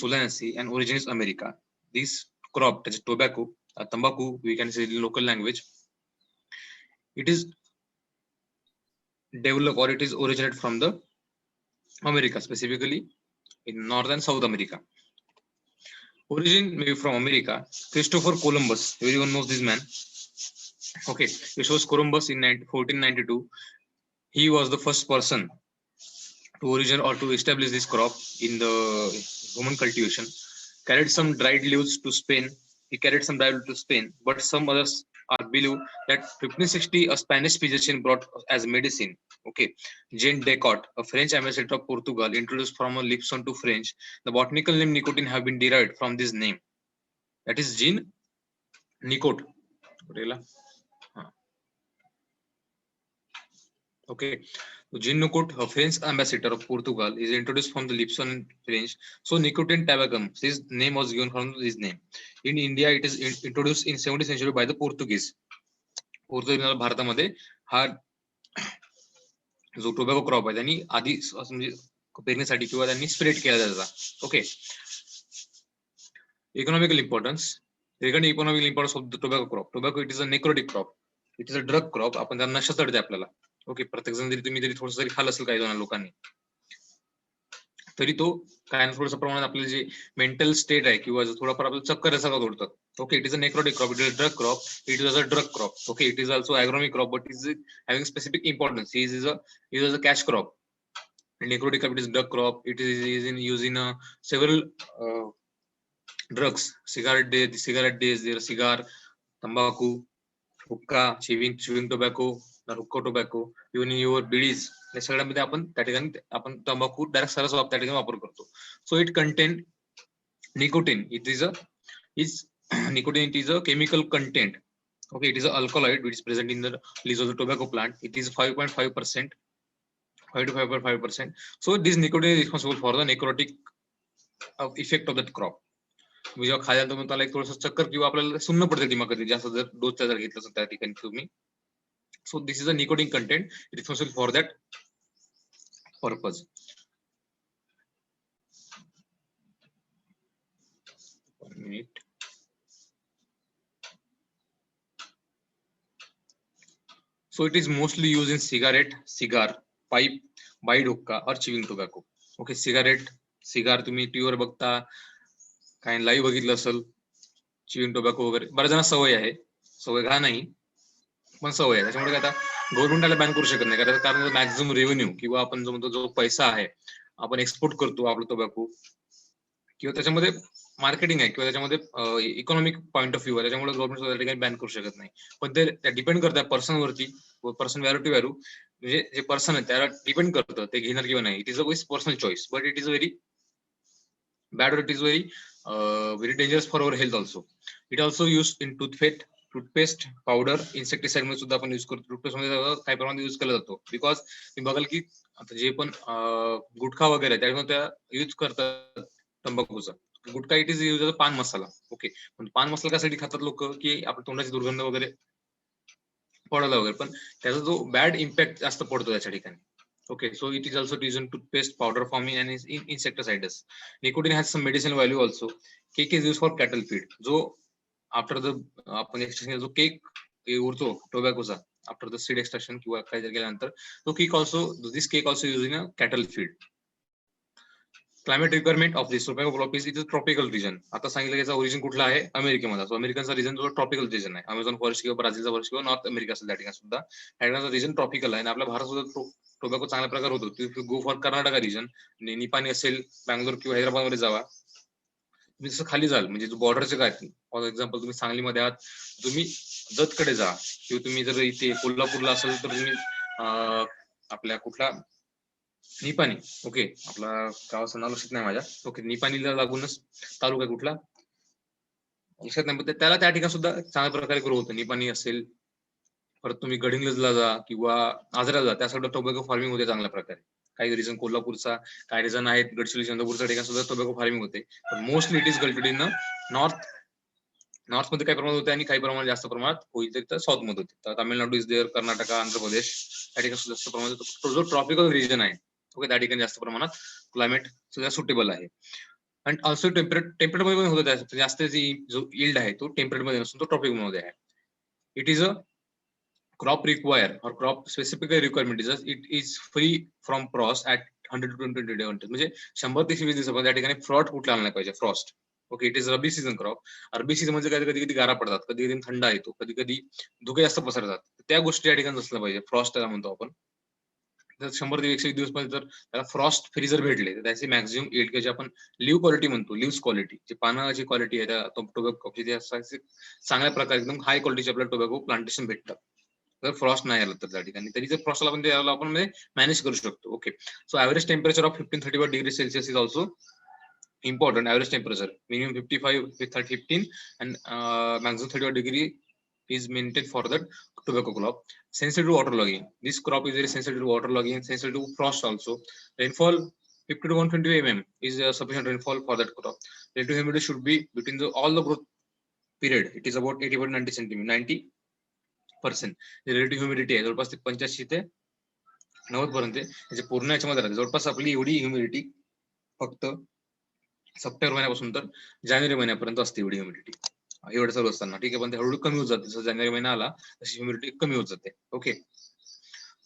Solanaceae and origin is America. This crop, that is tobacco, tobacco, we can say in local language, it is developed or it is originated from the America, specifically in North and South America. Origin maybe from America. Christopher Columbus, everyone knows this man. Okay, Christopher Columbus in 1492, he was the first person to originate or to establish this crop in the human cultivation. Carried some dried leaves to Spain. He carried some dried leaves to Spain, but some others are believe that 1560 a Spanish physician brought as medicine. Okay, Jean Descartes, a French ambassador of Portugal, introduced from a Lipson to French. The botanical name nicotine have been derived from this name. That is Jean Nicot. Okay, so Jean Nicot, a French ambassador of Portugal, is introduced from the Lipson in French. So nicotine tabacum, his name was given from his name. In India, it is introduced in 17th century by the Portuguese. पोर्तुगीज भारतामध्ये हा जो tobacco crop आहे त्यांनी आधी म्हणजे पेरण्यासाठी किंवा त्यांनी spread केला जायचा. Okay, economical importance. Regarding economical importance of the tobacco crop. Tobacco it is a necrotic crop, it is a drug crop. आपण त्यांना नशा चढते आपल्याला. ओके, प्रत्येक जण जरी तुम्ही जरी थोडस जरी खाल्लं असेल काही जण लोकांनी, तरी तो काय थोडंसं प्रमाणात आपले जे मेंटल स्टेट आहे किंवा थोडाफार आपलं चक्कर सगळं तोडतं. Okay, it is a necrotic crop, it is a drug crop, it is a drug crop. Okay, it is also agronomic crop, but is having specific importance. Is a cash crop. Necrotic crop, it is drug crop. It is in use in several drugs. Cigarette days, there are cigar, tobacco, हुक्का, chewing tobacco, हुक्का tobacco, even in your bidis. या सगळ्यामध्ये आपण त्या ठिकाणी आपण तंबाखू direct सरस त्या ठिकाणी वापर करतो. So it content nicotine. Nicotine it is a chemical content. Okay, it is an alkaloid which is present in the leaves of the tobacco plant. It is 5.5%. 5 to 5.5%. So this nicotine is responsible for the necrotic effect of that crop. मी जेव्हा खायला तर त्याला एक थोडंसं चक्कर किंवा आपल्याला सुन्न पडते दिमागात जास्त जर डोसचा जर घेतलं त्या ठिकाणी तुम्ही. So this is a nicotine content responsible for that purpose. So it is mostly used in cigarette, cigar, pipe, bite hookah or chewing tobacco. Okay, cigar तुम्ही टीव्हीवर बघता, काय लाईव्ह बघितलं असेल, चिविंग टोबॅको वगैरे बऱ्याच जणांना सवय आहे. सवय घा नाही पण सवय आहे. त्याच्यामुळे काय आता गव्हर्नमेंटला बॅन करू शकत नाही, कारण मॅक्झिमम रेव्हेन्यू किंवा आपण जो म्हणतो जो पैसा आहे आपण एक्सपोर्ट करतो आपलं टोबॅको किंवा त्याच्यामध्ये मार्केटिंग आहे किंवा त्याच्यामध्ये इकॉनॉमिक पॉईंट ऑफ व्ह्यू आहे, त्याच्यामुळे गव्हर्नमेंट त्या ठिकाणी बॅन करू शकत नाही. पण ते डिपेंड करतात पर्सनवरती, पर्सन व्हॅल्यू टू व्हॅल्यू. म्हणजे जे पर्सन आहे त्याला डिपेंड करतं ते घेणार किंवा नाही. It is a personal choice, but it is very bad or it is very dangerous for our health also. It also used in toothpaste powder, insecticide मध्ये सुद्धा आपण यूज करतो. टूथपेस्ट मध्ये काही प्रमाणात यूज केला जातो. बिकॉज तुम्ही बघाल की आता जे पण गुटखा वगैरे त्याच्यामध्ये त्या यूज करतात तंबाखूचा. गुटखा इट इज यूज अ पान मसाला. ओके, पण पान मसाला कशासाठी खातात लोक की आपल्या तोंडाची दुर्गंध वगैरे पडायला वगैरे, पण त्याचा जो बॅड इम्पॅक्ट जास्त पडतो त्याच्या ठिकाणी. Okay, so it is also used in toothpaste powder forming and is insecticides. Nicotine has some medicinal value also. Cake is used for cattle feed. जो after the आपण एक्सट्रॅक्शन जो केक उरतो टोबॅकोचा after the seed extraction किंवा काही केल्यानंतर तो cake also this cake also use in a cattle feed. Climate requirement of this tobacco crop is tropical region. आता सांगितलं याचा ओरिजिन कुठला आहे, अमेरिकेमध्ये. सो अमेरिकनचा रिजन जो ट्रॉपिकल रिजन आहे, अमेझॉन फॉरेस्ट किंवा ब्राझीलचा फॉरेस्ट किंवा नॉर्थ अमेरिका असेल त्या ठिकाणी सुद्धा ह्याचा रिजन ट्रॉपिकल आहे. आणि आपल्या भारत सुद्धा टोबॅको चांगल्या प्रकार होतो. तुम्ही go for Karnataka region, Nipani असेल, बँगलोर किंवा हैदराबाद मध्ये जावा. तुम्ही जसं खाली जाल म्हणजे जो बॉर्डरचे काय, फॉर एक्झाम्पल तुम्ही सांगलीमध्ये आहात, तुम्ही जतकडे जा किंवा तुम्ही जर इथे कोल्हापूरला असेल तर तुम्ही आपल्या कुठला निपाणी, ओके, आपला गावाचं नाव लक्षात नाही माझ्या. ओके, निपाणीला लागूनच तालुका कुठला लक्षात नाही, त्याला त्या ठिकाणी सुद्धा चांगल्या प्रकारे ग्रो होतं. निपाणी असेल, परत तुम्ही गडिंग्लजला जा किंवा आजराला जा, त्या सगळं टोबॅको फार्मिंग होते चांगल्या प्रकारे. काही रिजन कोल्हापूरचा, काही रिजन आहेत गडचिरोली चंद्रपूरच्या ठिकाणी सुद्धा टोबॅको फार्मिंग होते. पण mostly it is cultivated in north मध्ये काही प्रमाणात होते आणि काही प्रमाणात जास्त प्रमाणात होईल तर साऊथ मध्ये होते. तर तामिळनाडू इज देअर, कर्नाटका, आंध्र प्रदेश त्या ठिकाणी जास्त प्रमाणात जो ट्रॉपिकल रिजन आहे, ओके, त्या ठिकाणी जास्त प्रमाणात क्लायमेट सुद्धा सुटेबल आहे. आणि ऑल्सो टेम्परेट मध्ये पण होतं त्यात जास्त जो यील्ड आहे तो टेम्परेट मध्ये नसून तो ट्रॉपिक मध्ये आहे. It is a crop require or crop specifically requirement is it is free from frost at 100 to 220 day म्हणजे 100 ते 120 दिवसापर्यंत त्या ठिकाणी फ्रॉस्ट कुठला आला नाही पाहिजे Frost. Okay, it is rabi season crop. Rabi season म्हणजे कधी कधी गारा पडतात, कधी कधी थंड येतो, कधी कधी धुके जास्त पसरतात, त्या गोष्टी या ठिकाणी नसल्या पाहिजे. फ्रॉस्ट त्याला म्हणतो आपण. जर 100 ते 120 दिवस मध्ये जर त्याला फ्रॉस्ट फ्री जर भेटले तर त्याची मॅक्झिमम एट जे आपण लिव्ह क्वालिटी म्हणतो, लिव्स क्वालिटी जी पानाची क्वालिटी आहे त्या टोबॅको चांगल्या प्रकारे एकदम हाय क्वालिटीचे आपल्याला टोबॅको प्लांटेशन भेटतात जर फ्रॉस्ट नाही आलं तर त्या ठिकाणी. तरी जर फ्रॉस्टला पण त्याला आपण मॅनेज करू शकतो. Okay, so average temperature of 15-31 degree Celsius is also important. Average temperature minimum 55 with 15 and maximum 31 degree is maintained for the tobacco crop. Sensitive to waterlogging, this crop is very sensitive to waterlogging, sensitive to frost also. Rainfall 50 to 120 mm is sufficient rainfall for that crop. Relative humidity should be between all the growth period, it is about 80 to 90 centimeter 90%. relative humidity आहे जवळपास 85 ते 90 पर्यंत त्याच्या पूर्ण याच्यामध्ये राहते. जवळपास आपली एवढी ह्युमिडिटी फक्त सप्टेंबर महिन्यापासून तर जानेवारी महिन्यापर्यंत असते एवढी ह्युमिडिटी. एवढं चालू असताना ठीक आहे, पण हळूहळू कमी होत जाते. जसं जानेवारी महिना आला तशी ह्युमिडिटी कमी होत जाते. Okay,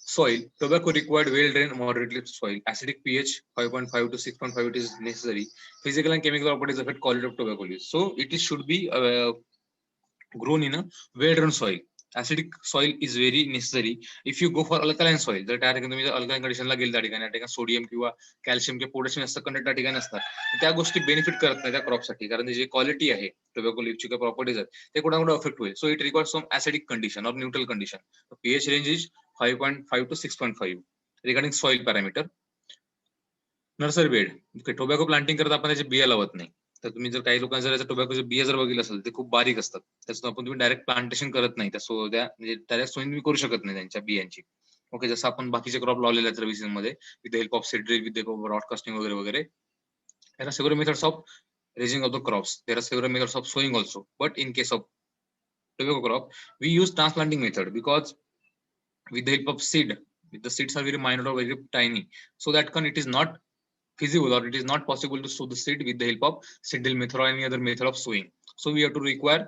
soil tobacco required well drained moderately soil, acidic pH 5.5 to 6.5 it is necessary. Physical and chemical properties affect quality of tobacco leaves, so it is should be grown in a well drained soil. Acidic soil is very necessary. If you go for alkaline soil, जर त्या ठिकाणी तुम्ही alkaline कंडिशनला गेल त्या ठिकाणी sodium किंवा calcium किंवा पोटॅशियम असं कंटेंट त्या ठिकाणी असतात, त्या गोष्टी बेनिफिट करत नाही त्या क्रॉपसाठी, कारण जी क्वालिटी आहे टोबॅको लीफची काही प्रॉपर्टीज आहेत ते कुठे कुठे अफेक्ट होईल. So it requires some acidic condition or neutral condition. PH range is 5.5 to 6.5 regarding soil parameter. Nursery bed, tobacco planting करता आपण त्याचे बिया लावत नाही. तर तुम्ही जर काही लोकांना जर टोबॅकोचे बिया जर बघितलं असेल ते खूप बारीक असतात, त्याच्यातून आपण तुम्ही डायरेक्ट प्लांटेशन करत नाही, त्या म्हणजे डायरेक्ट सोयीन तुम्ही करू शकत नाही त्यांच्या बियांची. ओके, जसं आपण बाकीचे क्रॉप लावलेले आहेत रबी सीझन मध्ये with the help of seed drill, with the help of broadcasting वगैरे वगैरे. There are several methods of raising of the crops. There are several methods of sowing also. But in case of tobacco crop, we use transplanting method because with the help of seed, with the seeds are very minor or very tiny, so that it is not feasible or it is not possible to sow the seed with the help of seedling method or any other method of sowing. So we have to require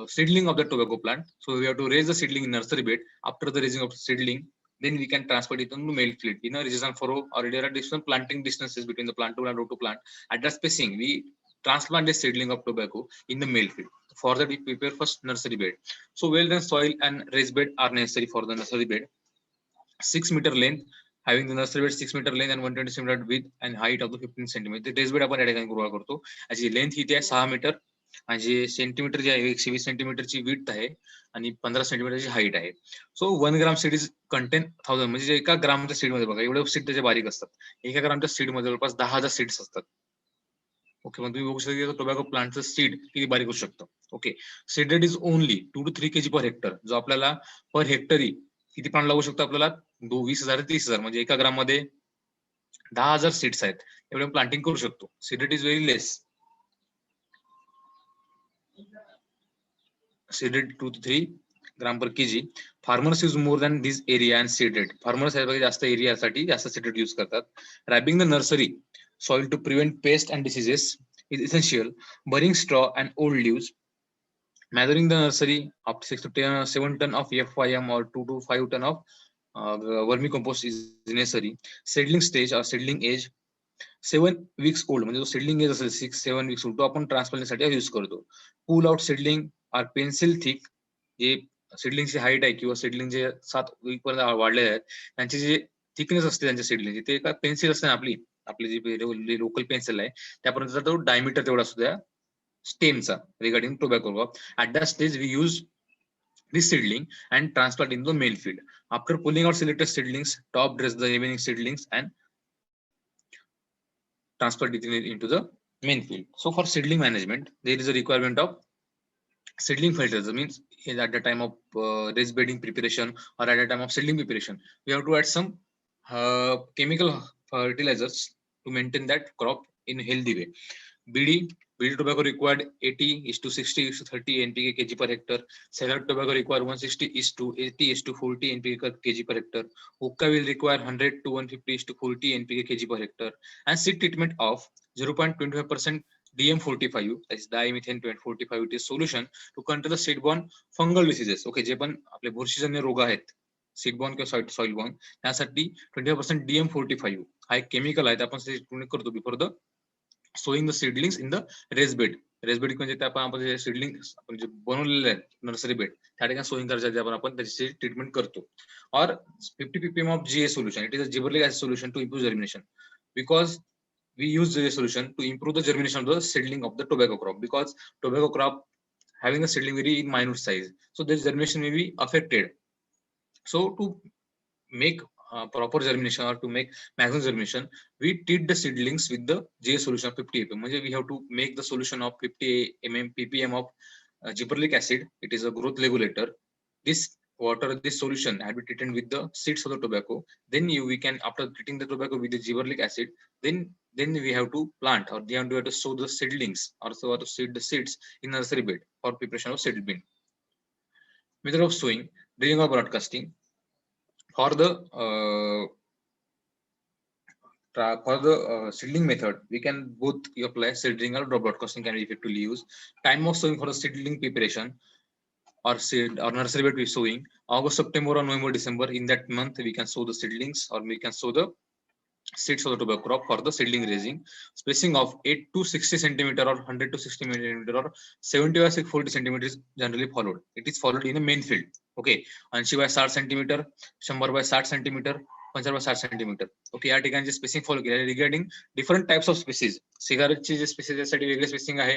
seedling of the tobacco plant. So we have to raise the seedling in nursery bed. After the raising of seedling, then we can transport it into male field in a resistant furrow, or there are different planting distances between the plant to and row to plant. At that spacing, we transplant the seedling of tobacco in the male field. For that, we prepare first nursery bed. So well-drained soil and raised bed are necessary for the nursery bed. 6-meter length, having the nursery bed 6-meter length and 120 centimeter width and height of the 15 centimeter. The raised bed आपण या ठिकाणी गृह करतो. याची length किती आहे 6 metre आणि जे सेंटीमीटर जे आहे 120 सेंटीमीटरची विड्थ आहे आणि 15 सेंटीमीटरची हाईट आहे. So 1 gram seed is content 1000, म्हणजे एका ग्रामच्या सीड मध्ये बघा एवढे सीड त्याचे बारीक असतात. एका ग्रामच्या सीड मध्ये जवळपास 10,000 सीड्स असतात. ओके, मग तुम्ही बघू शकता टोबॅको प्लांटचं सीड किती बारीक असू शकतं. Okay, seed rate is only 2 to 3 kg per hectare, जो आपल्याला पर हेक्टरी किती प्लांट लागू शकतो आपल्याला 20,000 ते 30,000, म्हणजे एका ग्राम मध्ये 10,000 सीड्स आहेत, एवढे प्लांटिंग करू शकतो. Seed rate is very less. Seed rate 2 to 3 gram per KG. Farmers use more than this area and seed rate. Farmers जास्त एरियासाठी जास्त सीड रेट यूज करतात. Wrapping the nursery soil to prevent pests and diseases is essential. Burying straw and old leaves. Mathering the nursery up to 6 to 7 ton of FYM or 2 to 5 ton of vermicompost is necessary. Seedling stage or seedling age 7 weeks old, म्हणजे जो seedling age असेल 6-7 weeks old तो आपण transplanting साठी use करतो. Pull out seedling are pencil thick, जे seedlingची height आहे किंवा seedling जे 7 week पर्यंत वाढलेले आहेत त्यांची जे थिकनेस असते त्यांच्या seedling ते एका पेन्सिल असते ना आपली जी लोकल पेन्सिल आहे त्यापर्यंत तो डायमीटर तेवढा असतो त्या स्टेमचा. Regarding tobacco crop, at that stage we use this seedling and transplant in the male field. After pulling out selected seedlings, top dress the remaining seedlings and transplant it into the main field. So for seedling management, there is a requirement of seedling filters. That means at the time of raised bedding preparation or at the time of seedling preparation, we have to add some chemical fertilizers to maintain that crop in a healthy way. BD tobacco required 80:60:30 NPK kg per hectare. Cigarette tobacco require 160:80:40 NPK kg per hectare. Hookah will require 100 to 150:40 NPK kg per hectare. And seed treatment of 0.25% DM45, that is dimethyl 45, it is solution to control the seed-borne fungal diseases. Okay, जे पण आपले बुरशीजन्य रोग आहेत, सीडबॉर्न किंवा soil born, त्यासाठी 25% DM45 हा एक केमिकल आहे, आपण ट्रीटमेंट करतो before the sowing the seedlings in the raised bed. Raised bed म्हणजे त्या आपण जे सीडलिंग आपण जे बनवलेले आहेत नर्सरी बेड, त्या ठिकाणी सोइंग करायच्या आपण त्याची ट्रीटमेंट करतो. और 50 ppm of GA solution, it is a gibberellic acid solution to improve germination, because we use the solution to improve the germination of the seedling of the tobacco crop, because tobacco crop having a seedling very in minute size, so this germination may be affected. So to make proper germination or to make maximum germination, we treat the seedlings with the GA solution of 50 ppm. म्हणजे we have to make the solution of 50 ppm of gibberellic acid. It is a growth regulator. This water, this solution had been treated with the seeds of the tobacco. Then we can, after treating the tobacco with the gibberellic acid, then we have to plant, or we have to sow the seedlings, or so to seed the seeds in nursery bed for preparation of seed bean. Method of sowing, drilling or broadcasting. For the seedling method, we can both apply seedling or broadcasting can be effectively used. Time of sowing for the seedling preparation or seed or nursery bed we sowing, August, September or November, December. In that month we can sow the seedlings, or we can sow the seeds of the tobacco crop for the seedling raising. Spacing of 8 to 60 centimeter or 100 to 60 millimeter or 70 by 40 centimeter is generally followed. It is followed in a main field. Okay, 80 by 60 centimeter, 100 by 60 centimeter, 50 by 60 centimeter. Okay, या ठिकाणी spacing follow केले regarding different types of species. सिगारेटची जे species त्यासाठी वेगळे spacing आहे,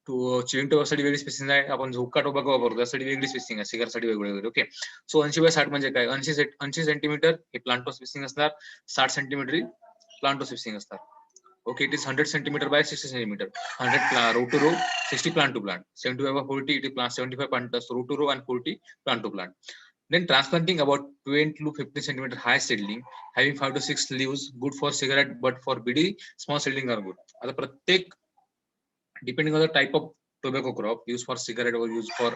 chewing टोबॅकोसाठी वेगळी spacing आहे, आपण झोका टोबॅको वापरतो त्यासाठी वेगळी स्पेसिंग आहे, सिगारसाठी वेगळी वेगळी. ओके, सो 80 by 60 म्हणजे काय, 80 सेंटीमीटर हे प्लांटो स्पेसिंग असणार, 60 सेंटीमीटर प्लांटो स्पेसिंग असणार. Okay, it is 100 centimetre by 60 centimetre, 100 row to row, 60 plant to plant, 75 by 40 it is plant, 75 plants row to row and 40 plant to plant. Then transplanting about 20 to 15 centimeter high seedling having 5 to 6 leaves, good for cigarette but for BD small seedling are good. आता प्रत्येक depending on the type of tobacco crop used for cigarette or used for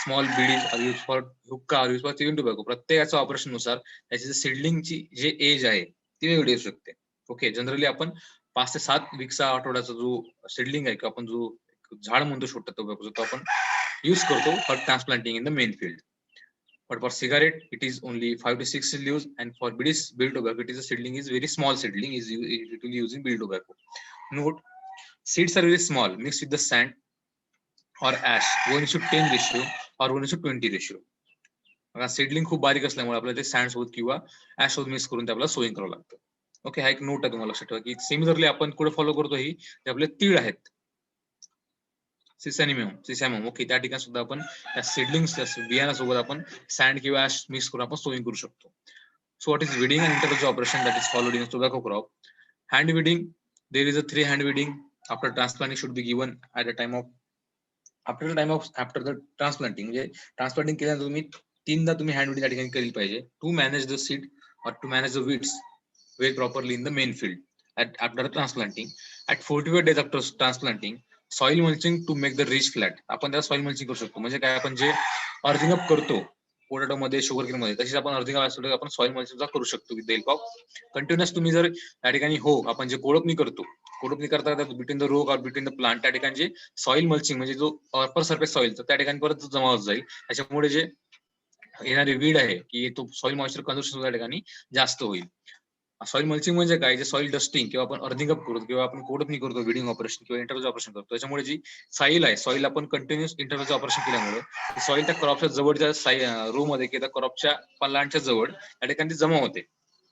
small BDs or used for hookah or used for chewing tobacco, प्रत्येकाचं operation नुसार त्याची सीडलिंगची जे age आहे ती वेगळी असू शकते. ओके, जनरली आपण 5 ते 7 वीकचा आठवड्याचा जो सीडलिंग आहे किंवा आपण जो झाड म्हणतो छोटा tobacco, तो आपण यूज करतो for transplanting in the main field. But for cigarette, it is only 5 to 6 leaves, and for BD tobacco, it is a seedling is very small seedling is usually using BD tobacco. Note, seeds are very small, mixed with the sand or ash, 1:10 ratio or 1:20 ratio. Seedling खूप बारीक असल्यामुळे आपल्याला ते sand सोबत किंवा ash सोबत mix करून ते आपल्याला सोईंग करावं लागतं. ओके, हा एक नोट आहे तुम्हाला लक्षात ठेवा की सिमिलरली आपण कुठे फॉलो करतो ही जे आपले तीळ आहेत, सिसॅनिमम. ओके, त्या ठिकाणी सुद्धा आपण त्या सीडलिंग्स बियाण्यासोबत आपण सँड किंवा ऍश मिक्स करून आपण सोईंग करू शकतो. So what is weeding and interview operation that is followed in tobacco crop. Hand weeding, there is a 3 hand weeding after transplanting should be given at a time of after the transplanting. म्हणजे transplanting केल्यानंतर तुम्ही 3दा तुम्ही hand weeding त्या ठिकाणी केली पाहिजे to manage the seed और to manage the weeds well properly in the main field after transplanting. At 45 days after transplanting, soil mulching to make the rich flat. आपण त्याला सॉइल मल्चिंग करू शकतो. म्हणजे काय, आपण जे अर्थिंग अप करतो पोटॅटो मध्ये, शुगर केन मध्ये, तशीच आपण अर्थिंग अप आपण सॉइल मल्चिंग करू शकतो with the help of continuous. तुम्ही जर त्या ठिकाणी आपण जे कोळपणी करतो, कोळपणी करता बिटवीन द रो और बिटवीन द प्लांट, त्या ठिकाणी जे सॉइल मल्चिंग म्हणजे जो अपर सरफेस सॉइल त्या ठिकाणी परत जमा होत जाईल. त्याच्यामुळे जे येणारी वीड आहे की तो सॉइल मॉइश्चर कन्झर्वेशन त्या ठिकाणी जास्त होईल. सॉइल मल्चिंग म्हणजे काय, जे सॉइल डस्टिंग किंवा आपण अर्थिंग अप करतो किंवा आपण कोळपणी करतो, विडिंग ऑपरेशन किंवा इंटरव्ह्यू ऑपरेशन करतो, त्याच्यामुळे जी सॉइल आहे, सॉइल आपण कंटिन्युअस इंटरव्ह्यू ऑपरेशन केल्यामुळे सॉइल त्या क्रॉपच्या जवळच्या रो मध्ये किंवा क्रॉपच्या प्लांटच्या जवळ त्या ठिकाणी जमा होते.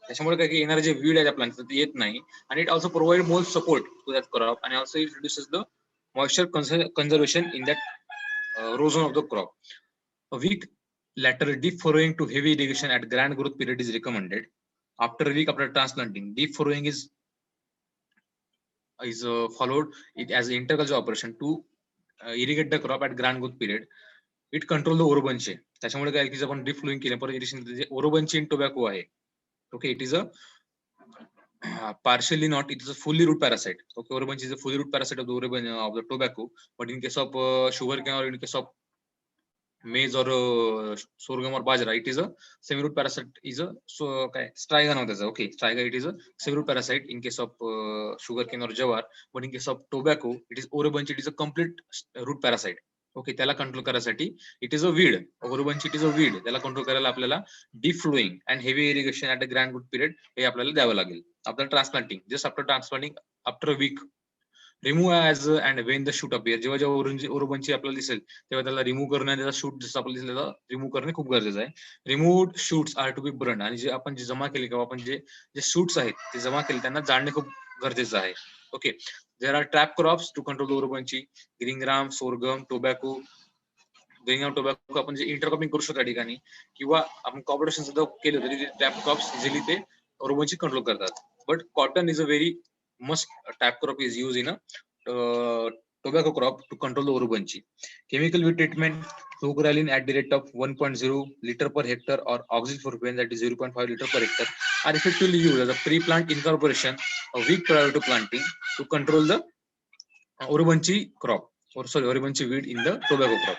त्याच्यामुळे काय की येणारे जे वीड आहे त्या प्लांट ते येत नाही. आणि it also provide more support to that crop आणि also it reduces the moisture conservation in that row zone of the crop. A week later, deep furrowing to heavy irrigation at grand growth period is recommended. After a week after transplanting, deep furrowing is followed it as an integral operation to irrigate the crop at grand growth period. It control the ओरोबनचे. त्याच्यामुळे काय की आपण drip flowing केलं परत irrigation, जे ओरोबनचे in tobacco आहे. Okay, it is a partially not, it is a fully root parasite. Okay, Orobunch is a fully root parasite of the of the tobacco, but in case of sugarcane or in case of maize or sorghum or bajra, it is a semi-root parasite, is a striga नाव त्याचं. Okay, striga, it is a semi-root parasite in case of sugarcane or jawar, but in case of tobacco it is orobunchi, it is a complete root parasite. Okay, त्याला control करायसाठी it is a weed, orobanche it is a weed, त्याला control करायला आपल्याला deep ploughing and heavy irrigation at a grand root period हे आपल्याला द्यावं लागेल. आपल्याला transplanting, just after transplanting after a week remove as and when the shoot appear, जेव्हा जेव्हा ओरोबंची आपल्याला दिसेल तेव्हा त्याला रिमूव्ह करणं आणि त्याचा शूट जसं आपल्याला दिसलेला रिमूव्ह करणे खूप गरजेचं आहे. Removed shoots are to be burn, आणि जे आपण जे जमा केले किंवा आपण जे शूट्स आहेत ते जमा केले त्यांना जाणणे खूप गरजेचं आहे. Okay, there are trap crops to control orobanche, green gram, sorghum, tobacco. Green gram, tobacco आपण जे इंटरक्रॉपिंग करू शकतो त्या ठिकाणी, किंवा आपण कॉम्पिटिशन सुद्धा केलं तरी ट्रॅप क्रॉप्स इझिली ते ओरोबंची कंट्रोल करतात. But cotton is a very must trap crop is use in a tobacco crop to control the orobunchi. Chemical weed treatment, fluoralin at the rate of 1.0 liter per hectare or oxyflurane, that is 0.5 liter per hectare, are effectively used as a pre-plant incorporation a week prior to planting to control the orobunchi crop, or sorry, orobunchi weed in the tobacco crop.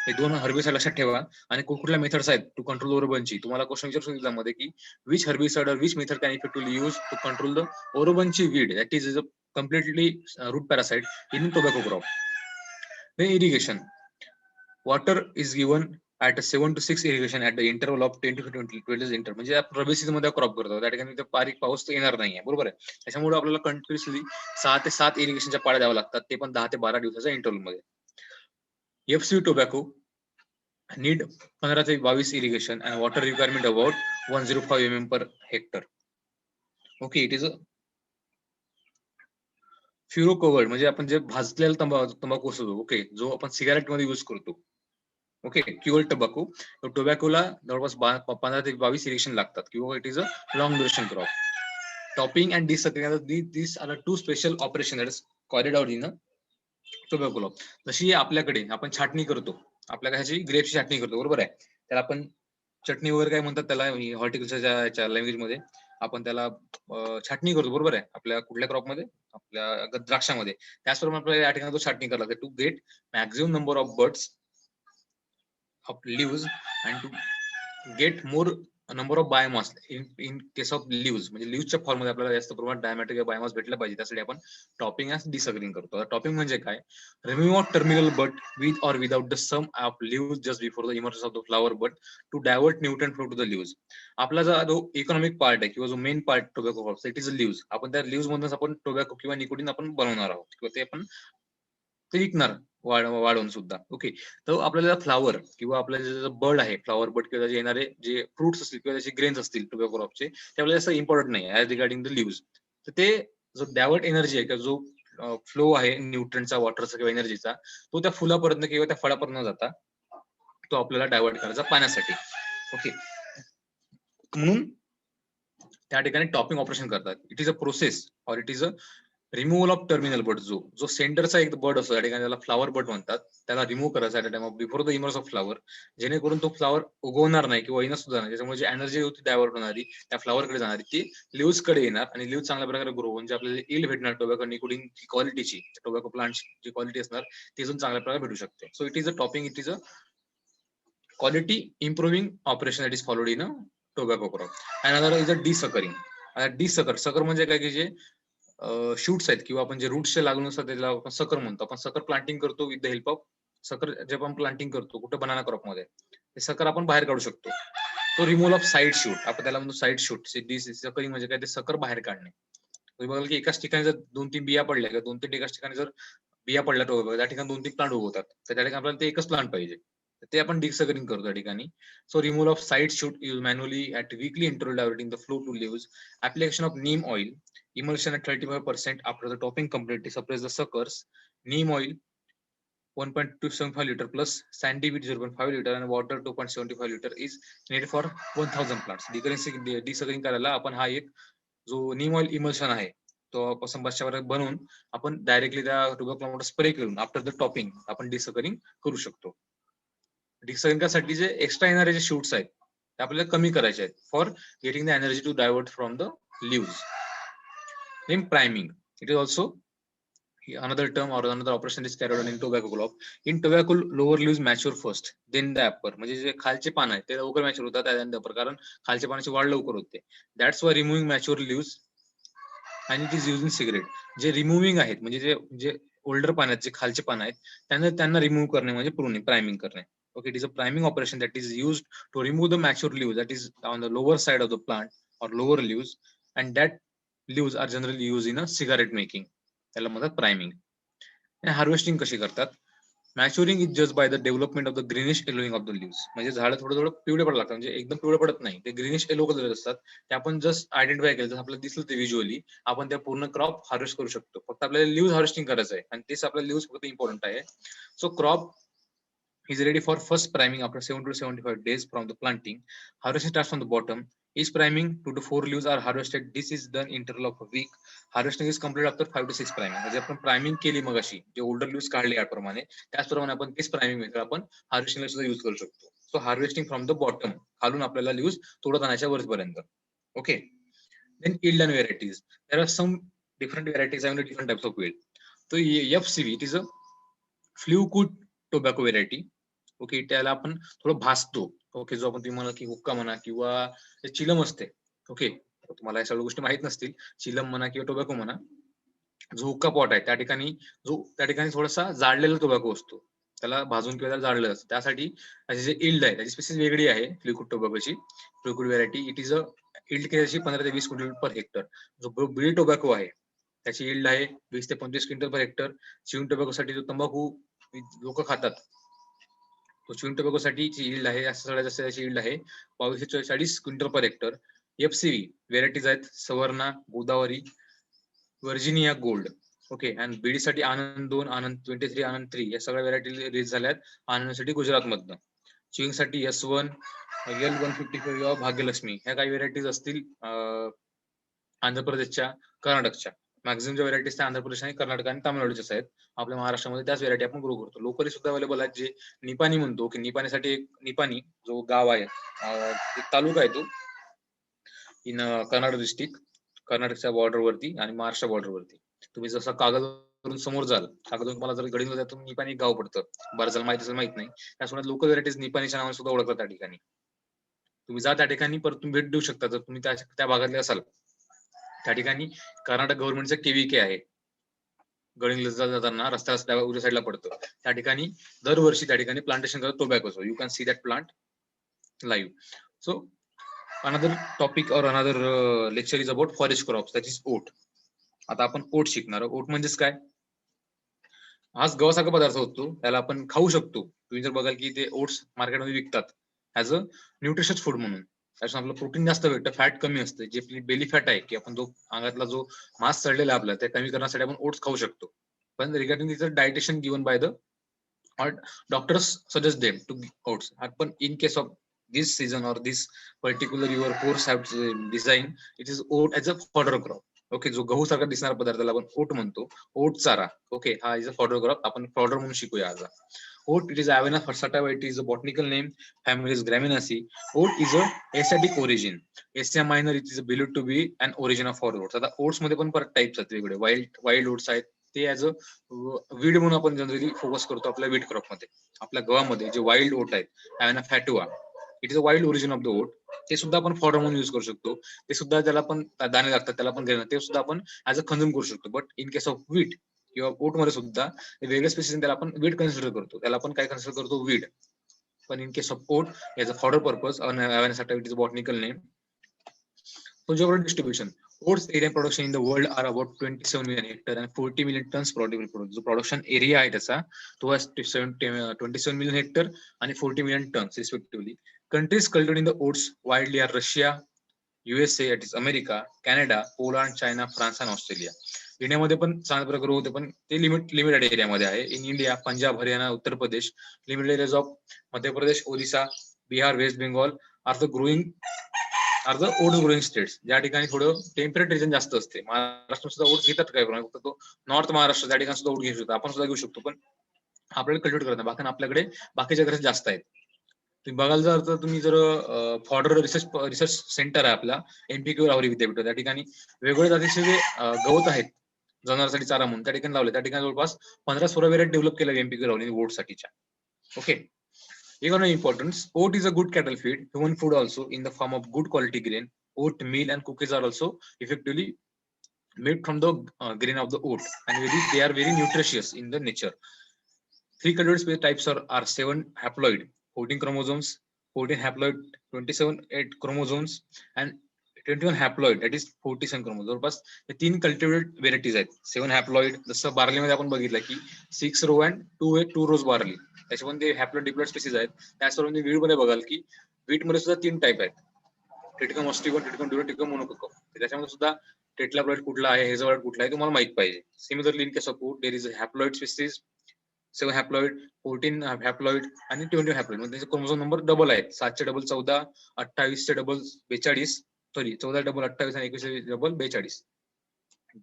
हे दोन herbicide लक्षात ठेवा. आणि कुठल्या methods आहेत to control ओरोबंची, तुम्हाला question विचारू शकतो त्यामध्ये की which herbicide or which method can effectively use to control the orobanche weed, that is completely root parasite in tobacco crop. Then irrigation, water is given at a 7 to 6 irrigation at the interval of 10 to 20 inter, म्हणजे आपण रबी season मध्ये crop करतो त्या ठिकाणी बारीक पाऊस येणार नाहीये, बरोबर आहे. त्याच्यामुळे आपल्याला कंटिन्युअसली 6 ते 7 इरिगेशनच्या पाळ्या द्याव्या लागतात, ते पण 10 ते 12 दिवसाच्या इंटरव्हल मध्ये. एफसी टोबॅको need 15 ते 22 irrigation and water requirement about 105 mm per hectare. Okay, it is a furrow covered, म्हणजे आपण जे भाजलेला तंबाखू असतो, ओके, जो आपण सिगारेट मध्ये युज करतो, ओके, क्युअल टोबॅको, टोबॅकोला जवळपास 15 ते 22 इरिगेशन लागतात, किंवा it is a long duration crop. Topping and desuckering, this are two special operation that is carried out in tobacco crop. जशी आपल्याकडे आपण छाटणी करतो, आपल्या ह्याची ग्रेपची छाटणी करतो, बरोबर आहे, त्याला आपण चटणी वगैरे काय म्हणतात त्याला हॉर्टिकल्चरच्या लँग्वेज मध्ये, आपण त्याला छाटणी करतो, बरोबर आहे, आपल्या कुठल्या क्रॉप मध्ये, आपल्या द्राक्षामध्ये. त्याचप्रमाणे आपल्याला या ठिकाणी तो छाटणी करायला लागते to get maximum number of birds of leaves and to get more number of biomass in case of leaves, म्हणजे लिव्सच्या फॉर्म मध्ये आपल्याला जास्त प्रमाणात डायमॅटिक बायोमास भेटला पाहिजे, त्यासाठी आपण टॉपिंग अँड डिसअग्रिंग करतो. टॉपिंग म्हणजे काय, remove of terminal bud with or without the some of leaves just before the emergence of the flower but to divert nutrient flow to the leaves. आपला जो इकॉनॉमिक पार्ट आहे किंवा जो main part tobacco crop, it is a leaves. आपण त्या lives मधूनच आपण tobacco किंवा निकोटीन आपण बनवणार आहोत, किंवा ते आपण ते विकणार वाढवून सुद्धा. ओके, तर आपल्याला फ्लावर किंवा आपल्याला जे बर्ड आहे, फ्लावर बर्ड किंवा त्याचे येणारे जे फ्रुट्स असतील किंवा त्याचे ग्रेन्स असतील टोबॅको क्रॉपचे, ते आपल्याला असं इम्पॉर्टंट नाही ऍज रिगार्डिंग द लिव्स. तर ते जो डायव्हर्ट एनर्जी आहे किंवा जो फ्लो आहे न्यूट्रनचा, वॉटरचा किंवा एनर्जीचा, तो त्या फुलापर्यंत किंवा त्या फळापर्यंत जाता तो आपल्याला डायव्हर्ट करायचा पाण्यासाठी. ओके, म्हणून त्या ठिकाणी टॉपिंग ऑपरेशन करतात. इट इज अ प्रोसेस और it is a removal of terminal bud, जो सेंटरचा एक बर्ड असतो त्या ठिकाणी त्याला फ्लावर बर्ड म्हणतात, त्याला रिमूव्ह करायचा at a time of before the immerse of flower, जेणेकरून तो फ्लावर उगवणार नाही किंवा येणं सुद्धा नाही, त्याच्यामुळे जी एनर्जी होती डायव्हर्ट होणारी त्या फ्लावर कडे जाणारी ती लिव्स कडे येणार, आणि लिव्स चांगल्या प्रकारे ग्रो होऊन जे आपल्याला इल्ड भेटणार टोबॅको निकोटीन क्वालिटीची, टोबॅको प्लांटची जी क्वालिटी असणार ती अजून चांगल्या प्रकारे भेटू शकते. So it is a topping, it is a quality improving operation that is followed in a tobacco crop. Another is a dessuckering. Sucker म्हणजे काय की जे शूट्स आहेत किंवा आपण जे रूट्सचे लागून असतात त्याला आपण सकर म्हणतो. आपण सकर प्लांटिंग करतो विथ द हेल्प ऑफ सकर, जे आपण प्लांटिंग करतो कुठे बनाना क्रॉप मध्ये, ते सकर आपण बाहेर काढू शकतो. तो रिमूव्हल ऑफ साईड शूट, आपण त्याला म्हणतो साईड शूट. सकरिंग म्हणजे काय, ते सकर बाहेर काढणे. तुम्ही बघाल की एकाच ठिकाणी जर 2-3 बिया पडल्या किंवा 2-3 एकाच ठिकाणी जर बिया पडल्या त्या ठिकाणी 2-3 प्लांट उगवतात, तर त्या ठिकाणी आपल्याला ते एकच प्लांट पाहिजे, ते आपण डिसकरिंग करतो त्या ठिकाणी. So removal of side shoot use manually at weekly interval diverting the flow to leaves. Application of neem oil, emulsion at 35% after the topping completely suppress the suckers. Neem oil 1.275 liter plus sandy wheat 0.5 liter and water 2.75 liter is needed for 1000 plants. डिसकरिंग करायला आपण हा एक जो नीम oil emulsion आहे तो आपण बसच्यावर बनवून आपण डायरेक्टली त्या टोबॅको स्प्रे करून आफ्टर द टॉपिंग आपण डिसकरिंग करू शकतो. डिसकरिंगसाठी जे एक्स्ट्रा येणारे जे शूट्स आहेत ते आपल्याला कमी करायचे आहेत for getting the energy to divert from the leaves. Then priming, it is also another term or another operation is carried on in tobacco crop. In tobacco, lower leaves mature first, then the upper. म्हणजे जे खालचे पान आहेत ते लवकर mature होतात and upper, कारण खालच्या पानाची वाढ लवकर होते. That's why removing mature leaves and it is used in cigarette. जे रिमुव्हिंग आहेत म्हणजे जे जे ओल्डर पान आहेत, जे खालचे पान आहेत त्यांना रिमूव्ह करणे म्हणजे प्रूनिंग, प्राइमिंग करणे. Okay, it is a priming operation that is used to remove the mature leaves that is on the lower side of the plant or lower leaves, and that leaves are generally used in a cigarette making. त्याला म्हणतात priming. Harvesting कशी करतात? Maturing is just by the development of the greenish yellowing of the leaves. म्हणजे झाड थोडं थोडं पिवळे पडायला लागतात, म्हणजे एकदम पिवळे पडत नाही, ते ग्रीनिश येलो कलर असतात. ते आपण जस्ट आयडेंटिफाय केलं, जर आपल्याला दिसलं ते व्हिज्युअली, आपण त्या पूर्ण क्रॉप हार्वेस्ट करू शकतो. फक्त आपल्याला लिव्स हार्वेस्टिंग करायचं आहे आणि तेच आपल्याला लिव्स फक्त इम्पॉर्टंट आहे. So crop is ready for first priming after 70 to 75 days from the planting. Harvesting starts from the bottom. Each priming 2 to 4 leaves are harvested. This is done interval of a week. Harvesting is complete after 5 to 6 priming. म्हणजे आपण priming केली मग अशी जे older lives काढले याप्रमाणे, त्याचप्रमाणे आपण तेच प्राइमिंग मेथड आपण हार्वेस्टिंगला सुद्धा यूज करू शकतो. So harvesting from the bottom, खालून आपल्याला लिव्स तोडत आणायच्या वरपर्यंत. Okay. Then yield and varieties. There are some different varieties and different types of yield. So FCV, it is a flue cured tobacco variety. Okay, त्याला आपण थोडं भासतो. ओके, जो आपण तुम्ही म्हणा की हुक्का म्हणा किंवा चिलम असते. ओके, तुम्हाला या सगळ्या गोष्टी माहित नसतील. चिलम म्हणा किंवा टोबॅको म्हणा, जो हुक्का पॉट आहे त्या ठिकाणी थोडासा जाळलेला टोबॅको असतो, त्याला भाजून किंवा त्याला जाळलं असतं. त्यासाठी त्याची जे इल्ड आहे त्याची स्पेसिस वेगळी आहे फ्ल्यूकूट टोबॅकोची. Flue cured variety it is a yield केल्याची 15 ते 20 क्विंटल पर हेक्टर. जो बिडी टोबॅको आहे त्याची इल्ड आहे 20 ते 25 क्विंटल पर हेक्टर. च्युइंग टोबॅकोसाठी जो तंबाखू लोक खातात, तो च्युइंग टोबॅकोसाठी इल्ड आहे सगळ्यात जास्त त्याची इल्ड आहे 22 ते 40 quintal per hectare. FCV varieties आहेत Savarna, Godavari, Virginia gold. Okay, आणि बीडीसाठी आनंद 2, आनंद 23, आनंद 3 या सगळ्या व्हेरायटी रिलीज झाल्यात आनंदसाठी गुजरात मधनं. च्युइंगसाठी S1, L155 किंवा भाग्यलक्ष्मी ह्या काही व्हेरायटीज असतील आंध्र प्रदेशच्या, कर्नाटकच्या. मॅक्झिमम ज्या व्हेरायटीज आंध्र प्रदेश आणि कर्नाटक आणि तामिळनाडूच्याच आहेत. आपल्या महाराष्ट्रामध्ये त्याच व्हेरायटी आपण ग्रो करतो. लोकली सुद्धा अवेलेबल आहेत, जे निपाणी म्हणतो की निपाणीसाठी एक निपाणी जो गाव आहे, एक तालुका आहे तो इन कर्नाटक डिस्ट्रिक्ट, कर्नाटकच्या बॉर्डरवरती आणि महाराष्ट्र बॉर्डरवरती. तुम्ही जसं कागदवरून समोर जाल, कागदवरून तुम्हाला जर गडिंग जातो निपाणी एक गाव पडतं, बरं झालं माहिती असेल माहित नाही. त्यासोबत लोकल व्हेरायटीज निपाणीच्या नावाने सुद्धा ओळखतात त्या ठिकाणी. तुम्ही जा त्या ठिकाणी, परत तुम्ही भेट देऊ शकता जर तुम्ही त्या भागातले असाल. त्या ठिकाणी कर्नाटक गव्हर्नमेंटचं KVK आहे, गडिंग्लजला जाताना रस्त्याला उजव्या साईडला पडतं. त्या ठिकाणी दरवर्षी त्या ठिकाणी प्लांटेशन करतात टोबॅकोचं. You can see that plant live. So another topic or another lecture is about forage crops, that is oat. आता आपण ओट शिकणार. ओट म्हणजेच काय? हाच गव्हासारखा पदार्थ होतो, त्याला आपण खाऊ शकतो. तुम्ही जर बघाल की ते ओट्स मार्केटमध्ये विकतात ऍज अ न्यूट्रिशियस फूड म्हणून. त्याच्यात आपलं प्रोटीन जास्त भेटतं, फॅट कमी असतं. जे आपली बेली फॅट आहे की आपण जो अंगातला जो मास चढलेला आहे आपला, ते कमी करण्यासाठी आपण ओट्स खाऊ शकतो. पण रिगार्डिंग तिचं dietician given by the doctors suggest them to oats. पण in case of this season or this particular your course have design, it is oat as a fodder crop. Okay, जो गहू सारखा दिसणारा पदार्थाला आपण ओट म्हणतो, ओट चारा. ओके, हा इज अ फॉडर क्रॉप. आपण फॉडर म्हणून शिकूया आज. Oat it is Avena versatile, it is a botanical name, family is Gramineaceae. Oat is a asiatic origin. Asia minor, it is believed to be an origin of for oats. आता oats मध्ये पण परत types आहेत वेगवेगळे. Wild oats आहेत, ते as a weed म्हणून आपण जनरली फोकस करतो आपल्या वीट क्रॉप मध्ये. आपल्या गव्हामध्ये जे वाईल्ड ओट आहेत, Avena fatua, it is a wild origin of the oat. ते सुद्धा आपण फॉडर म्हणून युज करू शकतो. ते सुद्धा त्याला पण दाणे लागतात, त्याला पण घेणं, ते सुद्धा आपण ऍज अ कन्झ्युम करू शकतो. बट इन केस ऑफ वीट किंवा ओट मध्ये सुद्धा वेगळ्या स्पेसिस त्याला आपण वीट कन्सिडर करतो, त्याला आपण काय कन्सिडर करतो, वीट. पण in case of oat as a fodder purpose, it is a botanical name. So geographic distribution. Oats area production in the world are about 27 million hectare and 40 million tons product. जो production area आहे त्याचा तो आहे 27 million hectare आणि 40 million tons respectively. Countries cultivated in the oats widely are Russia, USA, it is America, Canada, Poland, China, France and Australia. इंडियामध्ये पण चांगल्या प्रकारे होते, पण ते लिमिटेड एरियामध्ये आहे. In India Punjab, Haryana, Uttar Pradesh, limited areas of Madhya Pradesh, Orissa, Bihar, West Bengal are the oat growing states. ज्या ठिकाणी थोडं टेम्परेट रिजन जास्त असते. महाराष्ट्र सुद्धा ओट घेतात काय, फक्त तो नॉर्थ महाराष्ट्र त्या ठिकाणी सुद्धा ओट घेऊ शकतो, आपण सुद्धा घेऊ शकतो, पण आपल्याला कल्टिवेट करत नाही. बाकी आपल्याकडे बाकीच्या घरात जास्त आहेत. तुम्ही बघाल तर तुम्ही जर फॉडर रिसर्च सेंटर आहे आपला MPQ राहुरी विद्यापीठ, त्या ठिकाणी वेगवेगळ्या जातीचे जे गवत आहेत जनावरांसाठी चारा म्हणून त्या ठिकाणी लावले. त्या ठिकाणी जवळपास 15-16 व्हेरायटी डेव्हलप केल्या एमपीके लावली ओटसाठीच्या. Okay. Economic importance. Oat is a good cattle feed, human food also in the form of good quality grain. Oat meal and cookies are also effectively made from the grain of the oat, and they are very nutritious in the nature. Three cultivated types are 7 haploid, 14 chromosomes, 14 haploid, 27 8 chromosomes, and 21 haploid, that is 47 chromosomes. जवळपास हे 3 cultivated varieties आहेत. 7 haploid, जसं barley मध्ये आपण बघितलं की 6 row and 2 rose barley, त्याच्यामध्ये haploid diploid spaces आहेत. त्याचप्रमाणे वीट मध्ये बघाल की वीट मध्ये सुद्धा 3 टाईप आहेत. टिटकम ऑस्टिकम, टिटकम ड्युरो, टिटकम मोनोकोकम. त्याच्यामध्ये सुद्धा टेट्राप्लॉइड कुठला आहे, हेझोप्लॉइड कुठला आहे तुम्हाला माहित पाहिजे. Similarly in case of oat there is a haploid species, 7 haploid, 14 haploid आणि 20 हॅप्लॉइड. म्हणजे त्याचे क्रोमोझोम नंबर डबल आहेत. 7 चे डबल 14, 28 चे डबल 42, सॉरी 14 डबल 28 आणि 21 डबल 42.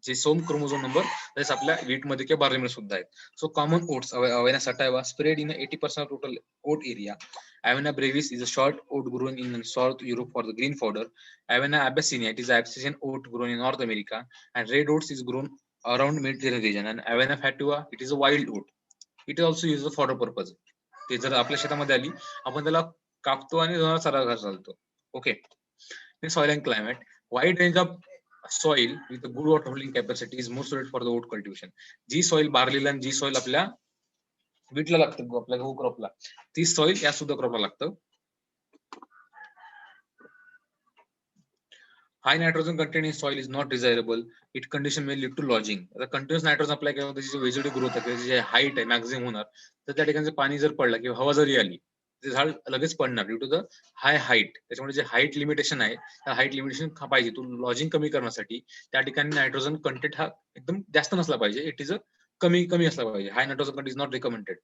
जे सोम क्रोमोझोम नंबर तसेच आपल्या वीट मध्ये किंवा बार्ली मध्ये सुद्धा आहेत. So common oats, Avena sativa, spread in 80% of total oat area. Avena brevis is a short oat grown in South Europe for the green fodder. Avena abyssinia, it is Abyssinian oat grown in North America, and red oats is grown around Mediterranean region. And Avena fatua, it is a wild oat. It is also used for fodder purpose. ते जर आपल्या शेतामध्ये आली, आपण त्याला कापतो आणि चारा घालतो. Okay. Soil and climate. Wide range of soil with a good water holding capacity is more suited for the oat cultivation. जी सॉइल बार्लीला आणि जी सॉइल आपल्या वीटला लागतं, आपल्या गहू क्रॉपला, ती सॉइल या सुद्धा क्रॉपला लागतं. High nitrogen content in soil is not desirable. It condition may lead to lodging. आता कंटिन्युअस नायट्रोजन अप्लाय केल्यावर त्याची व्हेजिटेटिव्ह ग्रोथ आहे, त्याची हाईट आहे मॅक्झिमम होणार, तर त्या ठिकाणी पाणी जर पडलं किंवा हवा जरी आली, ते झाड लगेच पडणार due to the high height. त्याच्यामुळे जे हाईट लिमिटेशन आहे, त्या हाईट लिमिटेशन पाहिजे तू लॉजिंग कमी करण्यासाठी त्या ठिकाणी नायट्रोजन कंटेंट हा एकदम जास्त नसला पाहिजे. इट इज अ कमी कमी असला पाहिजे. High nitrogen content is not recommended.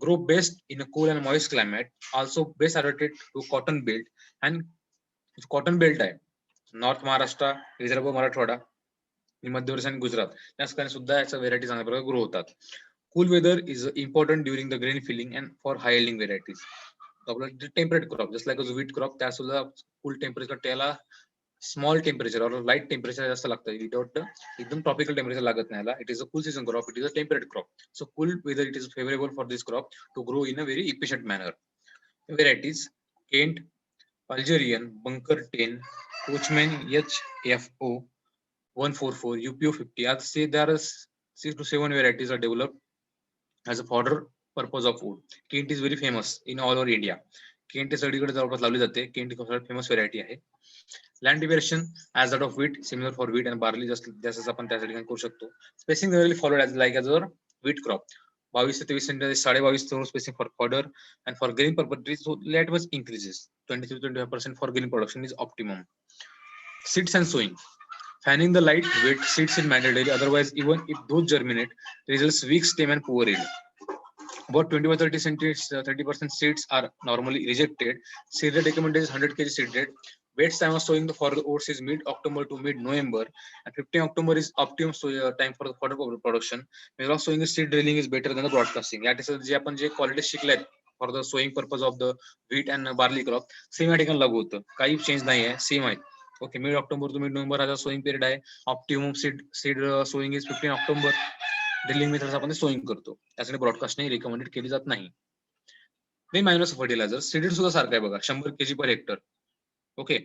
Grow best in a cool and moist climate. Also best adapted to cotton belt, and cotton belt आहे नॉर्थ महाराष्ट्र, विदर्भ, मराठवाडा, मध्य प्रदेश आणि गुजरात, त्या ठिकाणी सुद्धा याच्या व्हेरायटी चांगल्या प्रकारे ग्रो होतात. Cool weather is important during the grain filling and for high yielding varieties. आपलं temperate crop just like a wheat crop, त्या सुद्धा कूल टेम्परेचर, त्याला small temperature or light temperature जास्त लागतं. विदाउट एकदम ट्रॉपिकल टेम्परेचर लागत नाही याला. It is a cool season crop, it is a temperate crop. So cool weather it is favourable for this crop to grow in a very efficient manner. Varieties Kent, Algerian, Bunker 10, Coachman HFO 144, UPO 50. I'd say there are 6 to 7 varieties are developed as a fodder purpose of food. Kent is very famous in all over India. Kent सगळीकडे जवळपास लावली जाते. Kent एक famous variety आहे. Land deviation as that of wheat, similar for wheat and barley, जसं आपण त्यासाठी करू शकतो. Spacing generally followed as like as a wheat crop. 22 ते 23 centimetre, 22.5 spacing for fodder, and for grain purposes, so let was increases. 23-25% for grain production is optimum. Seeds and sowing. Fanning the light wet seeds is mandatory. Otherwise, even if those germinate, results weak stem and poor yield. About 20-30% seeds are normally rejected. Seed rate recommended is 100 kg seed rate. Best time of sowing for the oats is mid-October to mid-November, and 15 October is optimum time for the fodder production. Method of sowing seed drilling is better than the broadcasting. That is जे आपण जे quality शिकलेत for the sowing purpose of the wheat and barley crop, same या ठिकाणी लागू होतं. काही change नाही आहे, सेम आहे. Okay. Mid October to mid November हा सोईंग पिरियड आहे. Optimum seed sowing is 15 October. Drilling method आपण सोईंग करतो, त्यासाठी ब्रॉडकास्टिंग रिकमेंडेड केली जात नाही. मेन मायनस फर्टिलायझर, सीडेड सुद्धा सारखं आहे बघा, 100 kg per hectare. Okay.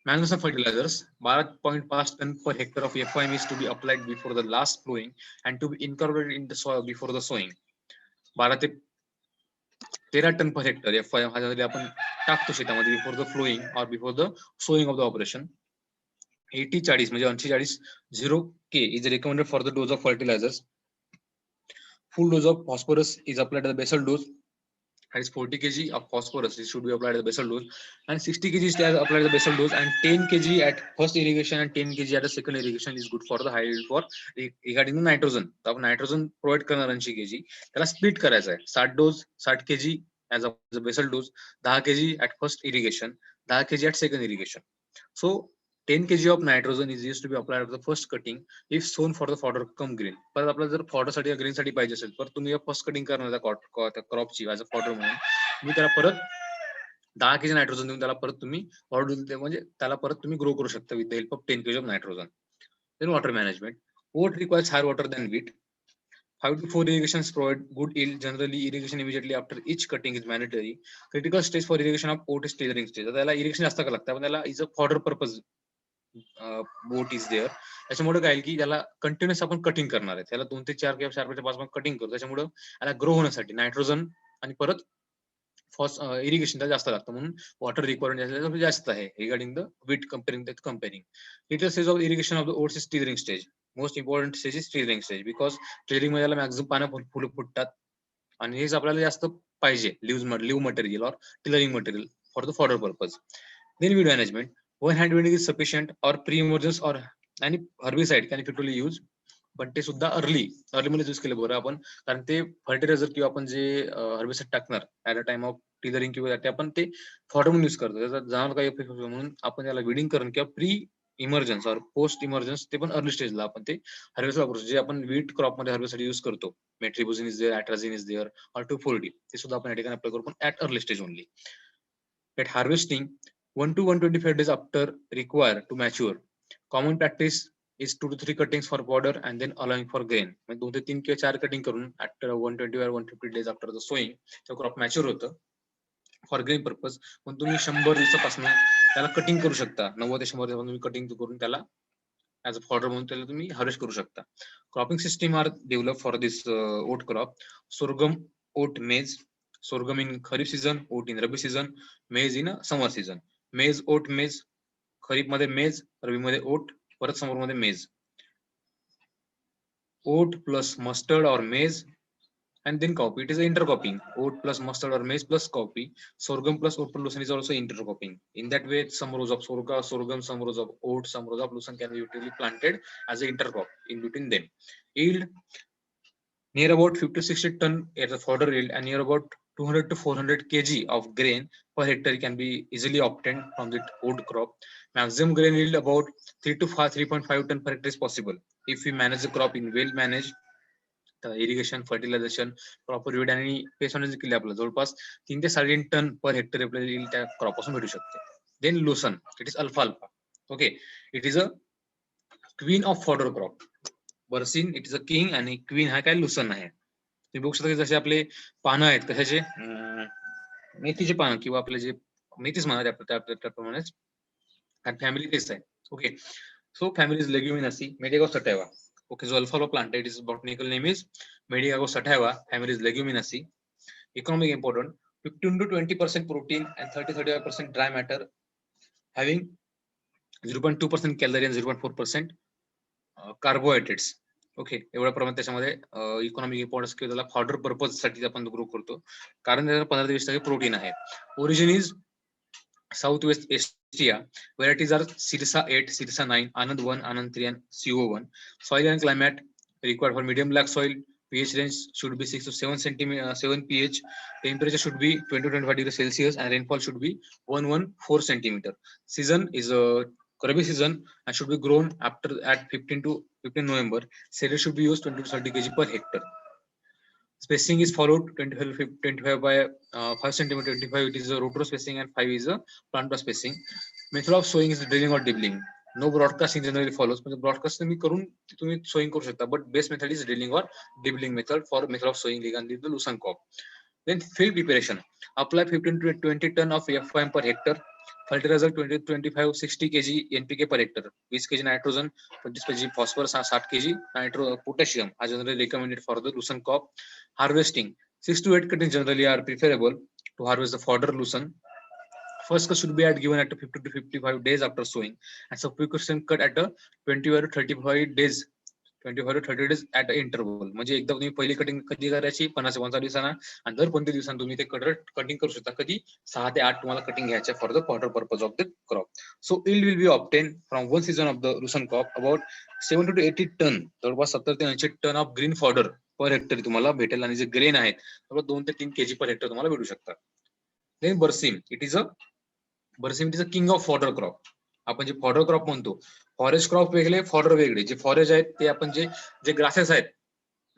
Manganese fertilizers, 12.5 ton per hectare of FIM is to be applied before the last plowing and to be incorporated in the soil before the sowing. 12 ते 13 ton per hectare FIM हा आपण टाकतो शेतामध्ये before the flowing और before the sowing of the operation. 80-40 म्हणजे 80-40 0K is recommended for the dose of fertilizers. Full dose of phosphorus is applied at the basal dose. That is 40 kg of phosphorus. It should be applied at the basal dose, and 60 kg is applied at the basal dose, and 10 kg at first irrigation and 10 kg at the second irrigation is good for the high yield for regarding the nitrogen. तर आपण nitrogen provide करणार 80 kg, त्याला split करायचं आहे. 60 kg as a basal dose, 10 kg at first irrigation, 10 kg at second irrigation. So 10 kg of nitrogen is used to be applied at the first cutting if sown for the fodder come green. परत आपल्याला जर fodder साठी green साठी पाहिजे असेल तर तुम्ही first cutting करणार क्रॉपची ऍज अ फॉडर म्हणून तुम्ही त्याला परत 10 kg नायट्रोजन देऊन त्याला परत तुम्ही फॉडर म्हणजे त्याला परत तुम्ही ग्रो करू शकता with the help of 10 kg of nitrogen. Then water management. Oat requires higher water than wheat. 5 to 4 irrigations provide good yield. Generally, irrigation immediately after each cutting is mandatory. Critical stage for irrigation of oat is tillering stage. त्याला irrigation जास्त करावं लागतं, पण त्याला is a fodder purpose boat is there. त्याच्यामुळे काय की त्याला कंटिन्युअस आपण कटिंग करणार आहे, त्याला 2 ते 4 किंवा 4 ते 5 कटिंग करू. त्याच्यामुळे त्याला ग्रो होण्यासाठी नायट्रोजन आणि परत इरिगेशन जास्त लागतं, म्हणून वॉटर रिक्वायरमेंट जास्त आहे regarding the wheat comparing. Little stage of irrigation of the oats is tillering stage. Most important stage is tillering stage, because tillering मध्ये त्याला मॅक्झिमम पानं फुलं फुटतात आणि हेच आपल्याला जास्त पाहिजे leaf material or tillering material for the fodder purpose. Then weed management. One hand weeding is sufficient or pre emergence or आणि हर्बिसाइड कॅन इफेक्टिव्हली यूज, पण ते सुद्धा अर्ली मध्ये यूज केलं बरं आपण, कारण ते फर्टिलायझर किंवा आपण जे हर्बिसाइड टाकणार at a time of tillering किंवा ते आपण ते फॉडर म्हणून यूज करतो, त्याचा जाणार काही इफेक्ट होतो, म्हणून आपण त्याला विडिंग करून किंवा प्री इमर्जन्स और पोस्ट इमर्जन्स ते पण अर्ली स्टेजला आपण ते हर्बिसाइड वापरू, जे आपण वीट क्रॉप मध्ये हर्बिसाइड यूज करतो. मेट्रिबुझिन इज देअर, अॅट्राझिन इज देअर और 2,4-D, ते सुद्धा आपण या ठिकाणी अप्लाय करू, पण at early stage only. At harvesting, 1 to 125 days after required to mature. Common practice is 2 to 3 cuttings for powder and then allowing for grain. म्हणजे 2 ते 3 किंवा 4 कटिंग करून after 120 or 150 days after the sowing तो crop mature होतं for grain purpose. पण तुम्ही 100 दिवसापासून त्याला कटिंग करू शकता, 90 ते 100 दिवसापासून तुम्ही कटिंग करून त्याला ऍज अ फॉडर म्हणून त्याला तुम्ही हार्वेस्ट करू शकता. Cropping system are develop for this oat crop. Sorghum, oat, maize. Sorghum in Kharif season, oat in Rabi season, maize in summer season. Maize, oat, maize. खरीप मध्ये मेज, रबी मध्ये ओट, परत समर मध्ये मेज. ओट प्लस मस्टर्ड और मेज and then copy. It is intercropping. Oat plus mustard or maize plus copy. Sorghum plus oat plus lucerne is also intercropping. In that way, some rows of sorghum, some rows of oat, some rows of lucerne can be usually planted as an intercrop in between them. Yield near about 50 to 60 ton as a fodder yield, and near about 200 to 400 kg of grain per hectare can be easily obtained from the oat crop. Maximum grain yield about 3.5 ton per hectare is possible if we manage the crop in well managed irrigation, fertilization, proper weed आणि pest management केली आपल्याला जवळपास 3 ते 3.5 ton per hectare आपल्याला त्या crop पासून भेटू शकते. देन लुसन, इट इज अल्फा अल्फा. Okay, it is a queen of fodder crop. Berseem it is a king आणि क्वीन हा काय लुसन आहे. तुम्ही बघू शकता जसे आपले पानं आहेत कशाचे, मेथीचे पानं किंवा आपले जे मेथीच म्हणा त्याप्रमाणेच, कारण फॅमिली तेच आहे. Okay, so family is leguminosae, medicago sativa. Okay, so alfalfa plant, its botanical name is Medicago sativa. Family is Leguminaceae. Economic important: 15 to 20% protein and 30-35% dry matter, having 0.2% calorie and 0.4% carbohydrates. Okay, एवढ्या प्रमाणात त्याच्यामध्ये economic importance किंवा त्याला fodder purpose साठी आपण grow करतो, कारण त्याला 15 ते 20% प्रोटीन आहे. Origin is south west Asia. Varieties are Sirsa 8, Sirsa 9, Anand 1, Anand 3 and CO1. Soil and climate required for medium black soil. pH range should be 6 to 7 pH. Temperature should be 20 to 25 degrees Celsius and rainfall should be 114 centimeter. Season is Rabi season and should be grown at 15 to 15 November. Cereal should be used 20 to 30 kg per hectare. Spacing is followed 25 by 5 cm, 25 it is a rotor spacing and 5 is a plantar spacing. Method of sowing is drilling or dibbling. No broadcasting generally follows. म्हणजे broadcast तुम्ही करून तुम्ही sowing करू शकता, but best method is drilling or dibbling method for method of sowing regarding the loosen crop. Then field preparation. Apply 15 to 20 ton of FYM per hectare. Fertilizer 20 25 60 kg NPK per hectare. 20 kg nitrogen, 20 kg phosphorus, 60 kg potassium are generally recommended for the loosen crop. Harvesting 6 to 8 cuttings generally are preferable to harvest the fodder loosen. First cut should be given at 50 to 55 days after sowing, and subsequent cut at 25 to 35 days. 25 to 30 days at interval. म्हणजे एकदा तुम्ही पहिली cutting कधी करायची 50 ते 55 दिवसांना, आणि दर 15 दिवसांना तुम्ही ते कटिंग करू शकता. कधी 6 ते 8 तुम्हाला कटिंग घ्यायचे for the fodder purpose of the crop. So yield will be obtained from one season of the loosen crop about 70 to 80 ton, जवळपास 70 ते 80 ton of green fodder per hectare तुम्हाला भेटेल, आणि जे ग्रेन आहेत 2 ते 3 kg पर hectare तुम्हाला भेटू शकतात. Then berseem, it is a king of fodder crop. आपण जे फॉडर क्रॉप म्हणतो, फॉरेस्ट क्रॉप वेगळे, फॉडर वेगळे. जे फॉरेस्ट आहेत ते आपण जे ग्रासेस आहेत,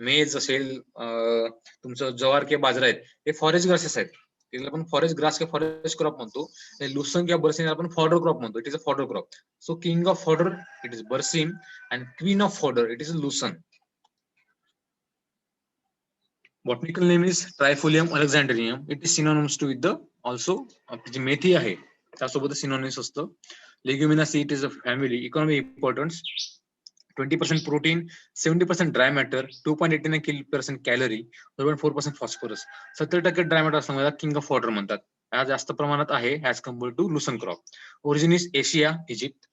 मेज असेल, तुमचं ज्वार किंवा बाजरा आहेत, हे फॉरेस्ट ग्रासेस आहेत. त्याला आपण फॉरेस्ट ग्रास किंवा फॉरेस्ट क्रॉप म्हणतो. लुसन किंवा बर्सिम आपण फॉडर क्रॉप म्हणतो. It is a fodder crop. So king of fodder it is berseem and queen of fodder it is lucerne. Botanical name is trifolium alexandrinum. It is synonyms to with the also जी मेथी आहे त्यासोबत सिनोनिम्स असतं. Leguminosae it is a family. Economic importance 20% protein, 70% dry matter, 2.89% calorie, 4% phosphorus. 70% dry matter असल्यामुळे king of water म्हणतात. हा जास्त प्रमाणात आहे as compare to lucerne crop. Origin is Asia, Egypt.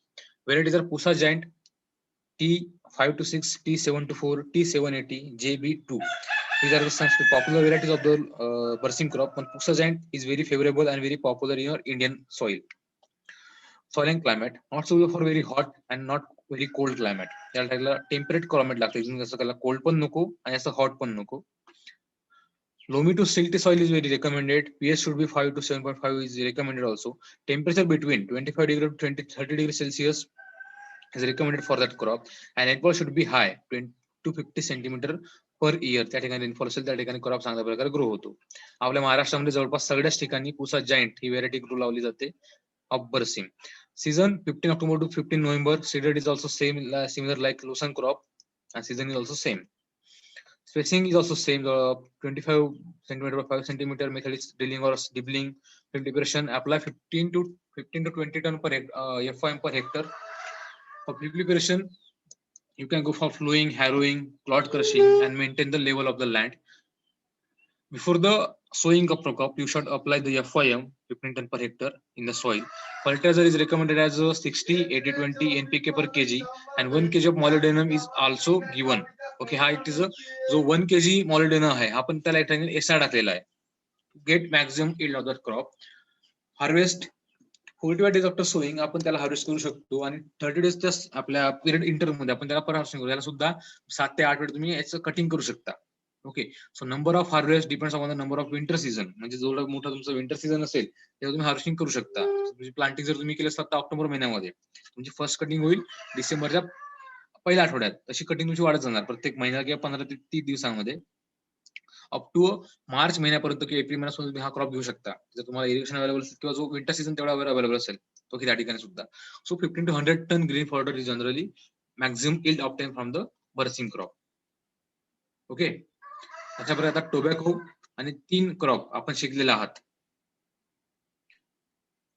Varieties are Pusa giant, T5-6, T7-4, T780, JB2. These are some popular varieties of the Barsim crop. But Pusa giant is very favorable and very popular in your Indian soil. Soil and climate, not suitable for very hot and not very cold climate. त्याला temperate climate लागतं. जसं त्याला cold पण नको आणि असं hot पण नको. Loamy to silty soil is very recommended. pH should be 5 to 7.5 is recommended also. Temperature between 25 degree to 30 degrees Celsius is recommended for that crop. And rainfall should be high, 20 to 50 centimeter per year. त्या ठिकाणी rainfall असेल त्या ठिकाणी crop चांगल्या प्रकारे grow होतो. आपल्या महाराष्ट्रामध्ये जवळपास सगळ्याच ठिकाणी पुसा जायंट ही व्हेरायटी ग्रो लावली जाते of berseem. Season 15 October to 15 November. Seeded is also same, similar like Lucerne crop, and season is also same. Spacing is also same. 25 centimeter by 5 centimeter. Method is drilling or dibbling. Preparation apply 15 to 20 ton per FIM per hectare. For preparation, you can go for flowing, harrowing, clod crushing, and maintain the level of the land. Before the sowing of the crop, you should apply the FIM 15 ton per hectare in the soil. Fertilizer is recommended as 60, 80, 20 NPK per kg, and 1 kg of molybdenum is also given. Okay, हा it is a जो 1 kg molybdenum आहे आपण त्याला SR टाकलेला आहे. Get maximum yield of the crop. Harvest 45 days after sowing आपण त्याला harvest करू शकतो आणि 30 डेजच्या आपल्या पिरियड इंटरमध्ये आपण त्याला परत हार्वेस्टिंग करू. याला सुद्धा 7 ते 8 वेळ तुम्ही याचं कटिंग करू शकता. Okay, so number of harvest depends on the number of winter season. म्हणजे जेवढा मोठा तुमचा विंटर सीझन असेल तेव्हा तुम्ही हार्वेस्टिंग करू शकता. म्हणजे प्लांटिंग जर तुम्ही केलं असतं तर ऑक्टोबर महिन्यामध्ये तुमची फर्स्ट कटिंग होईल डिसेंबरच्या पहिल्या आठवड्यात. तशी कटिंग तुमची वाढत जाणार प्रत्येक महिना किंवा 15 ते 30 दिवसांमध्ये. अप टू मार्च महिन्यापर्यंत किंवा एप्रिल महिन्यापासून तुम्ही हा क्रॉप घेऊ शकता. जर तुम्हाला इरिगेशन अवेलेबल असेल किंवा जो विंटर सीझन तेवढा अवेलेबल असेल तो त्या ठिकाणी सुद्धा. So 15 to 100 tonne green fodder is generally maximum yield obtain from the berseem crop. Okay, त्याच्यापर्यंत आता टोबॅको आणि 3 क्रॉप आपण शिकलेले आहात.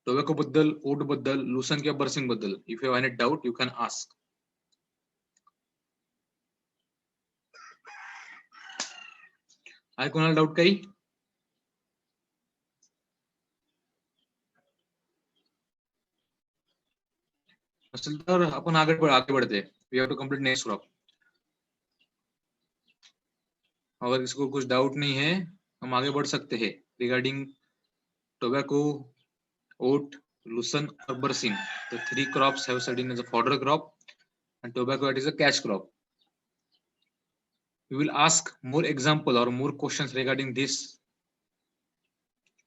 टोबॅको बद्दल, ओट बद्दल, लुसन किंवा बर्सिम बद्दल. If you have any doubt you can ask. आहे कोणाला डाऊट काही? असेल तर आपण आगे बढ़ते. We have to complete next crop. अगर किसी कुछ डाउट नहीं है हम आगे बढ़ सकते हैं रिगार्डिंग टोबैको, ओट, लुसन और berseem. The 3 crops have studied as a fodder crop and tobacco it is a cash crop. We will ask more example or more questions regarding these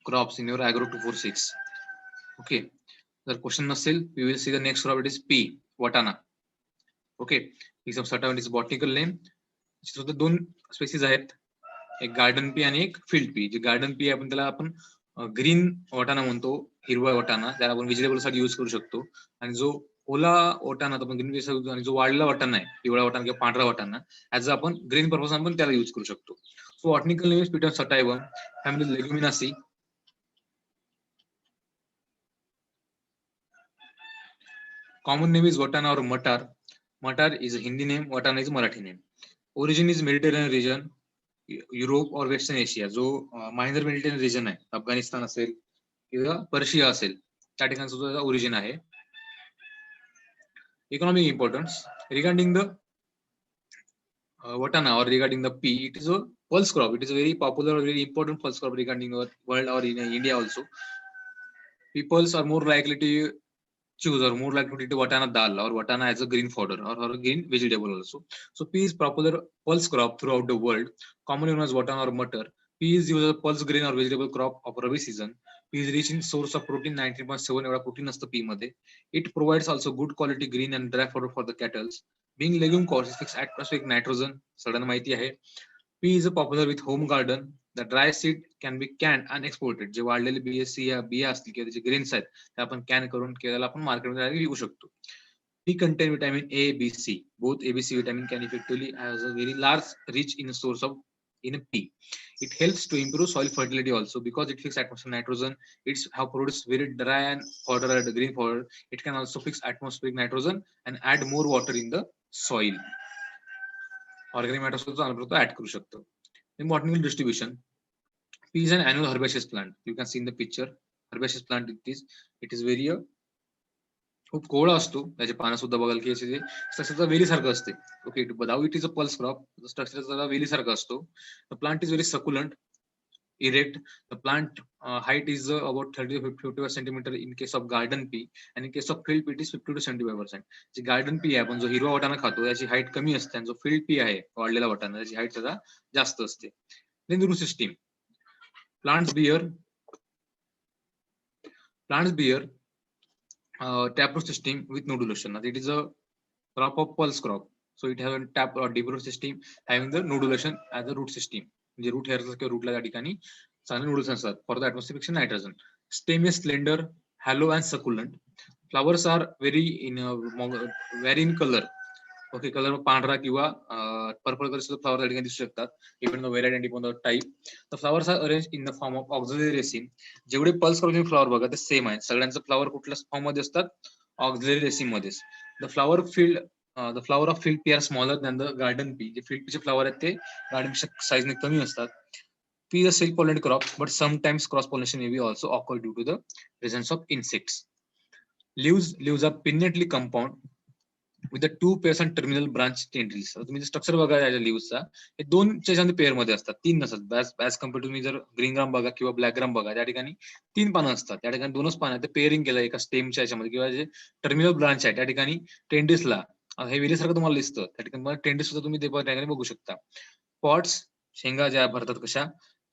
crops in your agro 246. Okay, the question नसेल we will see the next crop. It is P, watana. Okay, these are certain is botanical name. So the 2 species आहेत, एक garden pea आणि एक field P. जे garden pea आपण त्याला आपण green वाटाणा म्हणतो, हिरवा वाटाणा, त्याला आपण व्हेजिटेबल साठी यूज करू शकतो. आणि जो ओला वाटाणा आपण ग्रीन वेजिटेबल आणि जो वाळलेला वाटाणा आहे, पिवळा वाटाणा किंवा पांढरा वाटाणा, ऍज आपण ग्रीन पर्पज आपण त्याला यूज करू शकतो. So botanical name is pisum sativum, family leguminosae. Common name is watana or matar. Matar is a Hindi name, watana is Marathi name. Origin is Mediterranean region, Europe और western Asia. जो minor Mediterranean region आहे, अफगाणिस्तान असेल किंवा Persia असेल त्या ठिकाणी सुद्धा origin आहे. Economic importance regarding the watana or regarding the pea, it is a pulse crop. It is a very popular, very important pulse crop regarding the world or in India also. Peoples are more likely to choose or more likely to eat watana dal or watana as a green fodder or a green vegetable also. So pea is popular pulse crop throughout the world, commonly known as watana or matar. Pea is used as a pulse grain or vegetable crop of Rabi season. Pea is rich in source of protein, 19.7 एवढा protein असतं pea मध्ये. It provides also good quality green and dry fodder for the cattle. Being legume causes atmospheric nitrogen, सगळ्यांना माहिती आहे. Pea is popular with home garden. The dry seed can be canned and exported. जे वाढलेले बिया असतील किंवा त्याचे grains आहेत ते आपण कॅन करून त्याला आपण मार्केटमध्ये विकू शकतो. Pea contain vitamin A, B, C. Both A, B, C vitamin can effectively has a very large rich in source of in a pea. It helps to improve soil fertility also because it fixes atmospheric nitrogen. It's how produced very dry and fodder at the green fodder. It can also fix atmospheric nitrogen and add more water in the soil. Organic matter सुद्धा add करू शकतो. In botanical distribution, pea is an annual herbaceous plant. You can see in the picture. Herbaceous plant it is very खूप कोवळा असतो. त्याचे पानं सुद्धा बघाल की असे स्ट्रक्चर वेली सारखं असते. Okay, though it is a pulse crop. Structure जरा वेली सारखं असतो. The plant is very succulent, erect. The plant height is about 30 to 55 centimeter in case of garden pea, and in case of field pea it is 50 to 75%. जी garden pea आहे आपण जो हिरवा वाटाणा खातो याची हाईट कमी असते आणि जो फील्ड पी आहे वाढलेला वाटाणा त्याची हाईट त्याचा जास्त असते. Then root system. Plants bear taproot system with nodulation. It is a crop of pulse crop, so it has a tap or deep root system having the nodulation as a root system. म्हणजे root hair किंवा रूटला त्या ठिकाणी चांगले nodules असतात for the atmosphere nitrogen. Stem is slender, hollow and succulent. Flowers are very in colour. Okay, colour पांढरा किंवा purple colour सुद्धा फ्लावर त्या ठिकाणी दिसू शकतात. Even the variety on the type. The flowers are arrange in the form of axillary raceme. जेवढे pulse cropping flower बघा ते सेम आहे. सगळ्यांचं फ्लावर कुठल्या फॉर्म मध्ये असतात? ऑक्झिलरी रेसिम मध्येच. The flower of field pea are smaller than the garden pea. जे फील्ड पीचे फ्लावर आहेत ते गार्डन साईजने कमी असतात. Pea is a self-pollinated crop, but sometimes cross-pollination may be also occur due to the presence of insects. Leaves are pinnately compound with the two pairs and terminal branch tendrils. तुम्ही structure बघा याच्या लिव्हचा, हे दोन pair मध्ये असतात, तीन नसतात. As compare तुम्ही जर ग्रीन ग्राम बघा किंवा ब्लॅक ग्राम बघा त्या ठिकाणी तीन पानं असतात. त्या ठिकाणी दोनच पानं आहेत. पेअरिंग केलं एका स्टेमच्या याच्यामध्ये किंवा जे टर्मिनल ब्रांच आहे त्या ठिकाणी टेंडिसला हे वेलीसारखं तुम्हाला दिसतं. त्या ठिकाणी टेंडिस सुद्धा तुम्ही त्या ठिकाणी बघू शकता. पॉट्स, शेंगा ज्या भरतात कशा,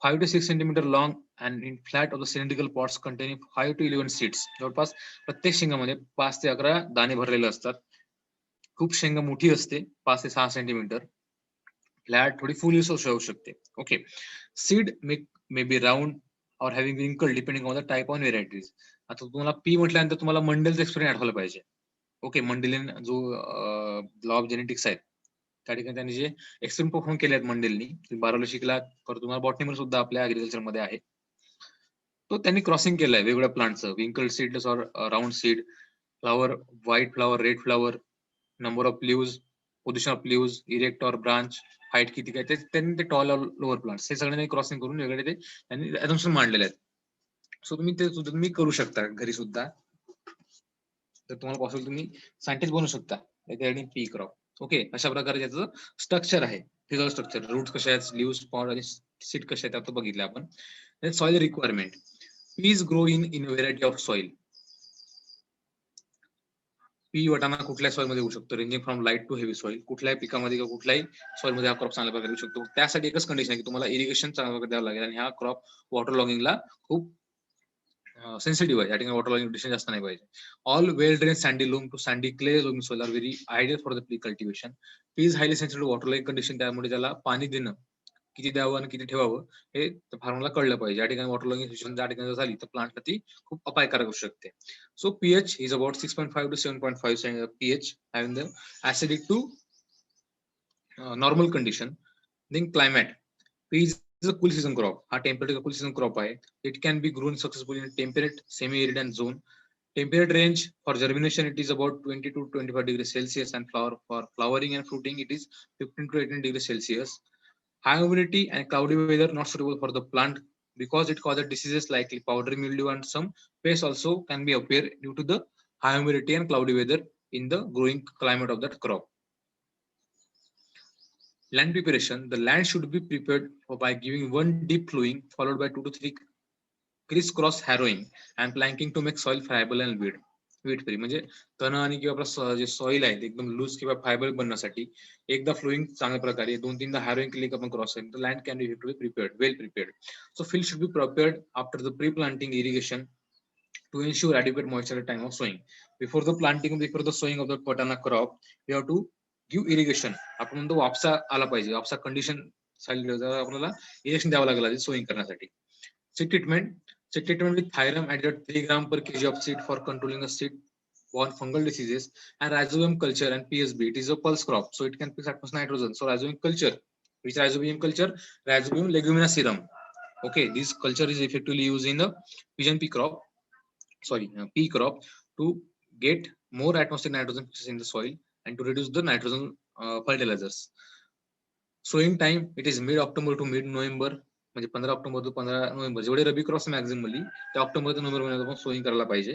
5 to 6 centimeter long and in flat of the cylindrical pots containing 5 to 11 seeds. जवळपास प्रत्येक शेंगामध्ये 5 ते 11 दाणे भरलेले असतात. खूप शेंगा मोठी असते, 5 ते 6 सेंटीमीटर. फ्लॅट थोडी फुल होऊ शकते. Okay, seed may be round और हॅव्हिंग रिंकल depending on the type on varieties. आता तुम्हाला पी म्हटल्यानंतर तुम्हाला मंडेलचा एक्सपेरिमेंट आठवला पाहिजे. ओके, मंडेलियन जो लॉ ऑफ जेनेटिक्स आहेत त्या ठिकाणी त्यांनी जे एक्सपेरिमेंट परफॉर्म केले आहेत मंडेलनी, बारावीला शिकला तर तुम्हाला बॉटनीमध्ये सुद्धा आपल्या ऍग्रिकल्चर मध्ये आहे. तो त्यांनी क्रॉसिंग केलंय वेगवेगळ्या प्लांटचं, विंकल सीड्स और round seed, flower, white flower, red flower, number of leaves, position of leaves, erect और ब्रांच, हाईट किती काय, त्यांनी ते टॉल और लोअर प्लांट्स हे सगळ्यांनी क्रॉसिंग करून वेगळे ते त्यांनी ऍझम्पशन मांडलेले आहेत. सो तुम्ही ते सुद्धा तुम्ही करू शकता घरी सुद्धा. तर तुम्हाला पॉसिबल तुम्ही सायंटिस्ट बनू शकता पी क्रॉप. ओके, अशा प्रकारे त्याचं स्ट्रक्चर आहे. फिजिकल स्ट्रक्चर, रूट्स कशा आहेत, लीव्स, पॉट आणि सीड कशा आहेत आता बघितलं आपण. Soil requirement. Peas grow in variety of soil. Pea वाटाणा कुठल्या सॉइल मध्ये होऊ शकतो, ranging from light to heavy soil. कुठल्याही पिकामध्ये किंवा कुठल्याही सॉइल मध्ये हा क्रॉप चांगल्या प्रकारे येऊ शकतो. त्यासाठी एकच कंडिशन आहे की तुम्हाला इरिगेशन चांगल्या प्रकारे द्यावं लागेल आणि हा क्रॉप वॉटर लॉगिंगला खूप सेन्सिटिव्ह आहे. या ठिकाणी वॉटर लॉगिंग कंडिशन जास्त नाही पाहिजे. All well drain sandy loam to sandy clay loam soil are very ideal for the pea cultivation. Pea is highly sensitive water logging condition, त्यामुळे त्याला पाणी देणं किती द्यावं आणि किती ठेवावं हे फार्मरला कळलं पाहिजे. या ठिकाणी वॉटर लॉगिंग सिच्युएशन त्या ठिकाणी झाली तर प्लांटला ती खूप अपायकारक असू शकते. So pH is about 6.5 to 7.5 pH, having the acidic to normal condition. Then climate. Pea is a cool season crop. हा टेम्परेट cool season crop आहे. It can be grown successfully in temperate, semi-arid and zone. Temperate range for germination it is about 20 to 25 degrees Celsius, and for flowering and fruiting it is 15 to 18 degrees Celsius. High humidity and cloudy weather not suitable for the plant because it causes diseases like powdery mildew, and some pests also can be appear due to the high humidity and cloudy weather in the growing climate of that crop. Land preparation. The land should be prepared by giving one deep plowing followed by 2 to 3 crisscross harrowing and planking to make soil friable and weed free. म्हणजे तण आणि किंवा आपलं जे soil आहे एकदम loose किंवा फायबल बनण्यासाठी एकदा फ्लोईंग चांगल्या प्रकारे 2-3दा हॅरोइंग केली आपण क्रॉस सेक्शन, तर land can be prepared, well prepared. So field should be prepared after the pre planting irrigation to ensure adequate moisture at time of sowing. Before the sowing of the banana crop, we have to give irrigation. आपण म्हणतो वापसा आला पाहिजे. वापसा condition आपल्याला injection द्यावं लागेल sowing करण्यासाठी. Seed treatment with Thyram added 3 gram per kg of seed for controlling the seed-borne fungal diseases, and Rhizobium culture and PSB. It is a pulse crop, so it can fix atmospheric nitrogen. So Rhizobium culture, which Rhizobium culture? Rhizobium leguminacearum. Okay, this culture is effectively used in the pigeon pea crop, pea crop, to get more atmospheric nitrogen in the soil and to reduce the nitrogen fertilizers. Sowing time, it is mid-October to mid-November. म्हणजे 15 October ते 15 November, जेवढे रबी crops मॅक्झिमली त्या October ते November महिन्यात आपण sowing करायला पाहिजे.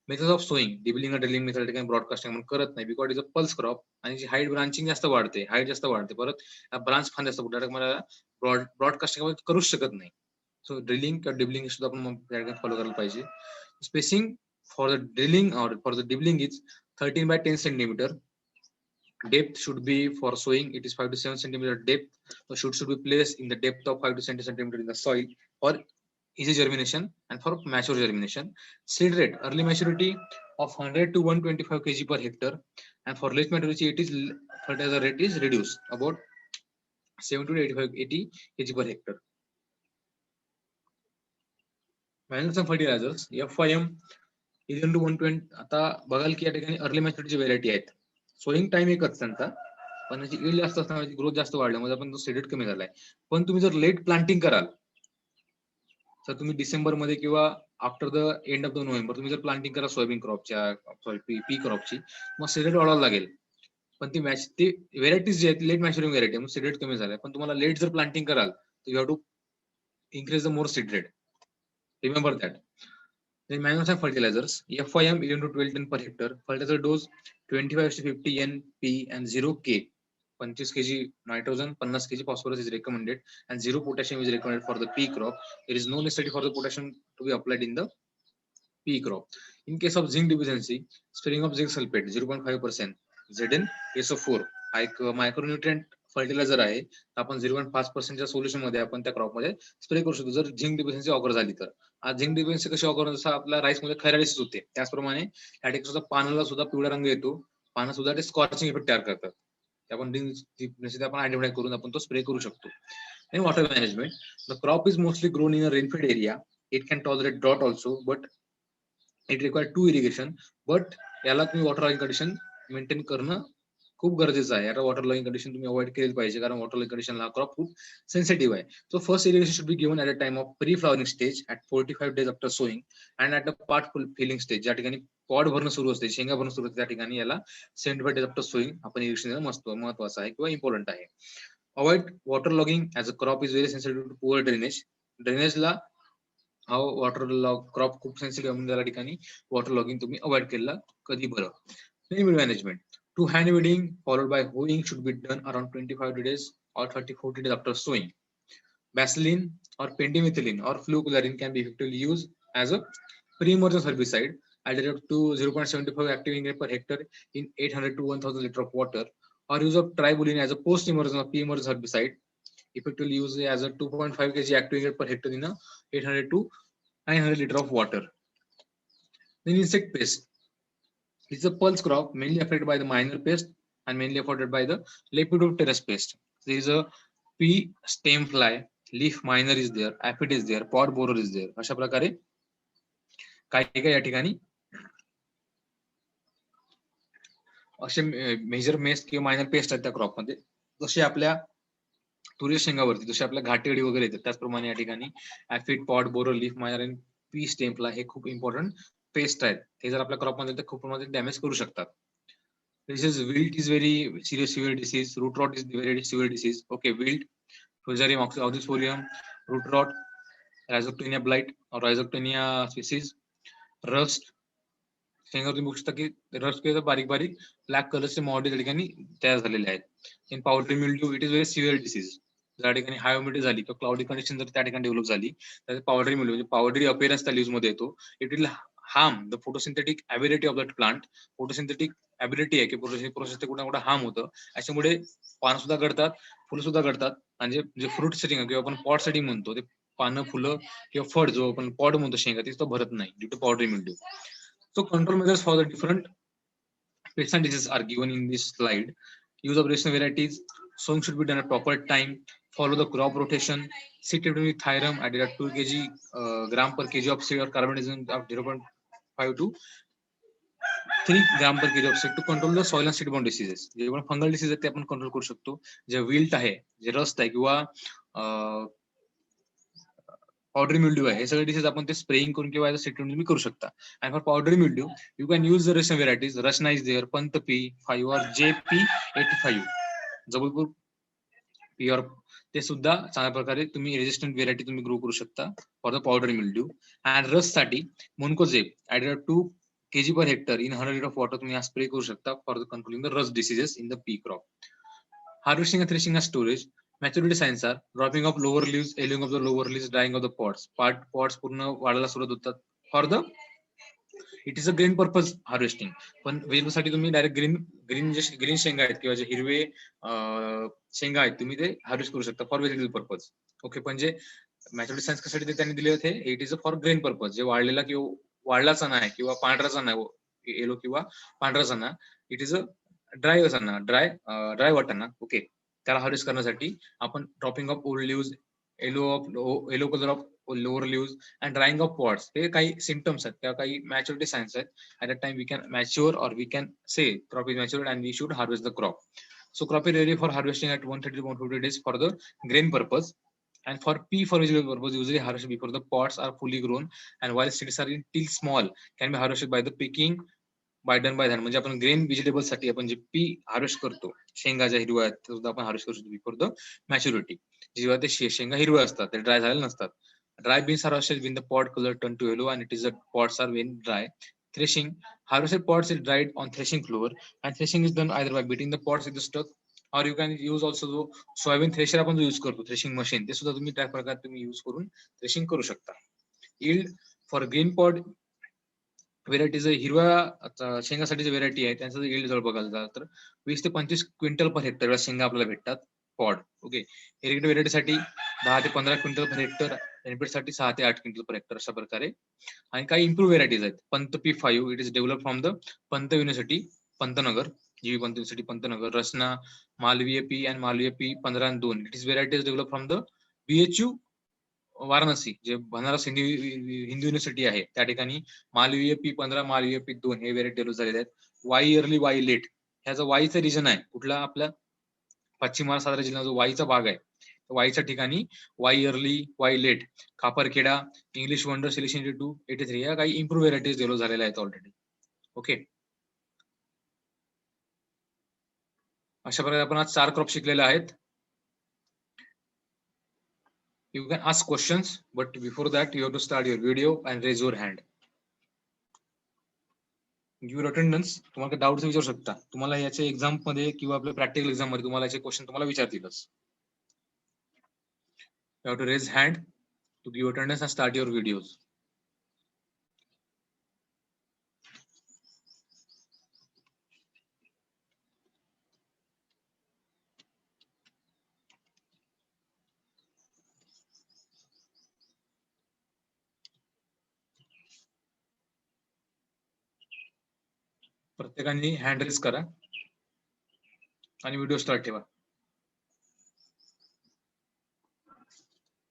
Method of sowing, dibbling drilling method ठिकाणी ब्रॉडकास्टिंग आपण करत नाही, because is a pulse crop आणि जी हाईट ब्रांचिंग जास्त वाढते, परत ब्रांच फांद जास्त कुठे मला ब्रॉडकास्टिंग करूच शकत नाही. सो ड्रिलिंग किंवा डिबलिंग सुद्धा आपण फॉलो करायला पाहिजे. स्पेसिंग फॉर द ड्रिलिंग और for the dibbling is 13 by 10 centimeter. Depth should be for sowing, it is 5 to 7 centimeter depth. The shoot should be placed in the depth of 5 to 7 centimeter in the soil for easy germination and for mature germination. Seed rate, early maturity of 100 to 125 kg per hectare, and for late maturity it is fertilizer rate is reduced about 70 to 80 kg per hectare. Management of fertilizers, FIM is into 120. आता बघाल की या ठिकाणी early मॅच्युरिटीची variety आहेत. Sowing time एकच त्यांचा, पण त्याची यील्ड जास्त असताना ग्रोथ जास्त वाढल्यामुळे आपण तो सीडेड कमी झालाय. पण तुम्ही जर लेट प्लांटिंग कराल, तर तुम्ही डिसेंबर मध्ये किंवा after the end of the November तुम्ही जर प्लांटिंग करा सोयाबीन क्रॉपच्या पी क्रॉपची, मग सीडेड वाढवायला लागेल. पण ती व्हेरायटीज जी आहेत लेट मॅच्युरिंग व्हेरायटी, मग सीडेड कमी झालाय. पण तुम्हाला लेट जर प्लांटिंग कराल तर you have to increase the more seed rate. Remember that. Then manufacturing fertilizers, FIM 11 to 12 ton per hectare. Fertilizer dose 25 to 50 NP and 0 K. 25 kg nitrogen, 50 kg phosphorus is recommended, and 0 potassium is recommended for the pea crop. There is no necessity for the potassium to be applied in the pea crop. In case of zinc deficiency, spraying of zinc sulfate 0.5%, Zn SO4 हा एक मायक्रोन्यूट्रिएंट fertiliser आहे. आपण 0.5% solution मध्ये आपण त्या crop मध्ये spray करू शकतो जर झिंक डिफिशियन्सी ऑकर झाली तर. आज झिंक डिफिशियन्सी कशी ऑकर, जसं आपल्या राईस मध्ये खैरा डिसीज होते त्याचप्रमाणे या ठिकाणी सुद्धा पानाला सुद्धा पिवळा रंग येतो, पानं सुद्धा ते स्कॉर्चिंग इफेक्ट तयार करतात. आपण आपण आयडेंटिफाय करून आपण तो स्प्रे करू शकतो. आणि water management, the crop is mostly grown in a rainfed area. It can tolerate drought also, but it require 2 irrigation. But याला तुम्ही वॉटर लॉगिंग कंडिशन मेंटेन करणं खूप गरजेचं आहे. आता वॉटर लॉगिंग कंडिशन तुम्ही अवॉइड केली पाहिजे, कारण वॉटर लॉगिंग कंडिशनला क्रॉप खूप सेन्सिटिव्ह आहे. So first irrigation should be given at a time of pre flowering stage at 45 days after sowing and at the part filling stage, ज्या ठिकाणी pod भरणं सुरू असते, शेंगा भरणं सुरू असते, त्या ठिकाणी याला 75 days आफ्टर सोईंग आपण इरिगेशन देणं महत्वाचं आहे किंवा इम्पॉर्टंट आहे. Avoid water logging as a crop is very sensitive to poor drainage. ड्रेनेजला हा वॉटर क्रॉप खूप सेन्सिटिव्ह आहे, त्या ठिकाणी वॉटर लॉगिंग तुम्ही अवॉइड केलं कधी बरं. Management, to hand weeding followed by hoeing should be done around 25 days or 30-40 days after sowing. Bacillin or pendimethalin or flucloxarine can be effectively used as a pre-emergence herbicide, added up to 0.75 active ingredient per hectare in 800 to 1000 liter of water, or use of tribulin as a post-emergence or pre-emergence herbicide, effectively used as a 2.5 kg active ingredient per hectare in a 800 to 900 liter of water. Then insect pest. It's a pulse crop mainly affected by the minor pest and mainly affected by the Lepidopterus pest. There is a pea stem fly, leaf miner is there, aphid is there, pod borer is there. अशा प्रकारे काही काही या ठिकाणी असे major मेस्ट किंवा minor paste आहेत त्या क्रॉप मध्ये. जसे आपल्या तुरी शेंगावरती जसे आपल्या घाटेडी वगैरे येतात, त्याचप्रमाणे या ठिकाणी ऍफिड, पॉड बोरर, लीफ मायनर आणि पी स्टेम फ्लाय हे खूप इम्पॉर्टंट पेस्ट आहेत. हे जर आपल्या क्रॉप मध्ये खूप प्रमाणात डॅमेज करू शकतात. This is wilt is very serious severe disease. Root rot is very severe disease. Okay, wilt, Fusarium oxidifolium, root rot, Rhizoctonia blight or Rhizoctonia species, rust. शेंगा तुम्ही बघू शकता की रस्ट के बारीक बारीक ब्लॅक कलरचे मॉडे त्या ठिकाणी तयार झालेले आहेत. In पावडरी mildew, it is very severe disease. ज्या ठिकाणी हाय ह्युमिडिटी झाली किंवा क्लाउडी कंडिशन जर त्या ठिकाणी डेव्हलप झाली तर पावडरी मिल्ड्यू म्हणजे पावडरी अपिअरन्स त्या लीव्ज मध्ये येतो. It will harm the photosynthetic ability of that plant. Photosynthetic ability आहे की प्रोसेस ते कुठे हार्म होतं. अशामुळे पानं सुद्धा गळतात, फुलं सुद्धा गळतात. म्हणजे जे फ्रूट सेटिंग किंवा आपण पॉट सेटिंग म्हणतो, ते पानं फुलं किंवा फळ जो आपण पॉड म्हणतो शेंगा ते भरत नाही due to powdery mildew. So control measures for the different pests and diseases are given in this slide. Use of resistant varieties. Sowing should be done at proper time. Follow the crop rotation. Seed treatment with Thyram added at 2 gram per kg of seed or carbamazepine of 0.5 to 3 gram per kg of seed to control the soil and seed borne diseases. जे पण fungal disease आहेत ते आपण control करू शकतो. जे wilt आहे, जे रस्ट आहे किंवा पावडरी मिल्ड्यू आहे, हे सगळे डिसीज आपण ते स्प्रेइंग करून किंवा सीड ट्रीटमेंट तुम्ही करू शकता. And for powdery mildew you can use the Rachna varieties. Rachna is there, Pant P5 और JP85, जबलपूर पी और ते सुद्धा चांगल्या प्रकारे तुम्ही रेजिस्टंट व्हेरायटी तुम्ही ग्रो करू शकता for the powder mildew. And रस साठी मोनकोजेब added 2 kg per hectare in 100 liter of water तुम्ही हा स्प्रे करू शकता for the controlling the rust diseases in the P crop. Harvesting and threshing and storage. Maturity signs are dropping of lower leaves, yellowing of the lower leaves, drying of the pods. Pods पूर्ण वाढायला सुरुवात होतात. For the it is a grain purpose harvesting. पण vegetable साठी तुम्ही direct green शेंगा आहेत किंवा जे हिरवे शेंगा आहेत तुम्ही ते हार्वेस्ट करू शकता फॉर वेजिटेबल पर्पज. ओके, पण जे मॅच्युरिटी सायन्स कशासाठी ते त्यांनी दिले होते, it is a for grain purpose. जे वाढलेला किंवा वाढला चणा आहे किंवा पांढरा चणा आहे, येलो किंवा पांढरा चणा, it is a dry chana, dry वाटाणा. ओके, त्याला हार्वेस्ट करण्यासाठी आपण dropping of old leaves, yellow colour of lower leaves and drying of pods, हे काही सिम्पटम्स आहेत किंवा काही मॅच्युरिटी सायन्स आहेत. At that time we can mature or we can say crop is matured and we should harvest the crop. So crop is ready for harvesting at 130 to 150 days for the grain purpose. And for P for vegetable purpose, usually harvested before the pods are fully grown and while seeds are still small, can be harvested by the picking by done by hand. म्हणजे आपण grain vegetable साठी आपण J P harvest करतो, शेंगा ज्या हिरव्या आहेत सुद्धा आपण हार्वेस्ट करू शकतो बिफोर द मॅच्युरिटी. जेव्हा ते शेंगा हिरव्या असतात, ते ड्राय झालेले नसतात. Dry beans harvested when the pod color turn to yellow and it is the pods are when dry. Threshing, harvested pods is dried on threshing floor and threshing is done either by beating the pods with the stuck or you can use also जो soybean thresher आपण जो use करतो, threshing machine, ते सुद्धा तुम्ही त्या प्रकारे तुम्ही यूज करून थ्रेशिंग करू शकता. Yield for green pod varieties, हिरव्या शेंगासाठी जे व्हेरायटी आहे त्यांचं यील्ड जर बघायला झालं तर 20 ते 25 क्विंटल पर हेक्टर शेंगा आपल्याला भेटतात पॉड. ओके, इरिगेटेड व्हेरायटीसाठी 10 ते 15 क्विंटल पर हेक्टर, साठी 6 ते 8 क्विंटल पर हेक्टर, अशा प्रकारे. आणि काही इम्प्रूव्ह व्हेरायटीज आहेत. Pant P5, it is develop from the Pant university Pantnagar, G B Pant university Pantnagar. Rasna Malviya P and Malviya P15 आणि 2, it is varieties develop from the BHU Varanasi, जे बनारस हिंदू युनिव्हर्सिटी आहे त्या ठिकाणी मालवीय P15, मालवीय P2 हे व्हेरायटी डेव्हलप झालेले आहेत. वाई अर्ली वाई लेट, ह्याचा वाईचा रिजन आहे कुठला, आपला पश्चिम महाराष्ट्र सातारा जिल्हा जो वाईचा भाग आहे, वाईच्या ठिकाणी Wai early Wai late, Khaparkheda, English wonder, selection 283 या काही इम्प्रूव्ह व्हेरायटीज डेव्हलप झालेल्या आहेत ऑलरेडी. ओके, अशा प्रकारे आपण आज 4 क्रॉप शिकलेले आहेत. You can ask questions, but before that you have to start your video and raise your hand. Give your attendance. तुम्हाला डाउट्स विचारू शकता. तुम्हाला याचे एक्झाम मध्ये किंवा आपल्या प्रॅक्टिकल एक्झाम मध्ये तुम्हाला याचे क्वेश्चन तुम्हाला विचारतीलच. You have to raise hand to give attendance and start your videos. प्रत्येकाने हँड रेज करा आणि व्हिडिओ स्टार्ट ठेवा.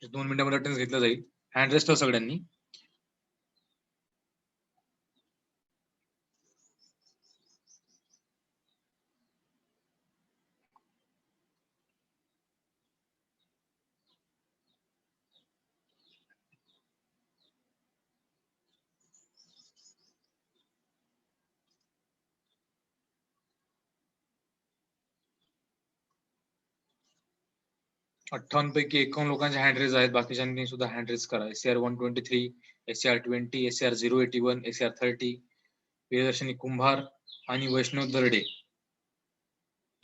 2 मिनिटांमध्ये अटेंडन्स घेतला जाईल. हँड रेज ठेवा सगळ्यांनी. पैकी 51 लोकांचे हँड रेज आहेत. बाकीच्यांनी सुद्धा हँड रेज करा. SCR 123, SCR 20, SCR 081, SCR 30, Priyadarshini Kumbhar आणि वैष्णव दर्डे,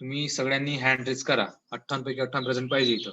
तुम्ही सगळ्यांनी हँड रेज करा. 58 पैकी 58 प्रेझेंट पाहिजे इथं.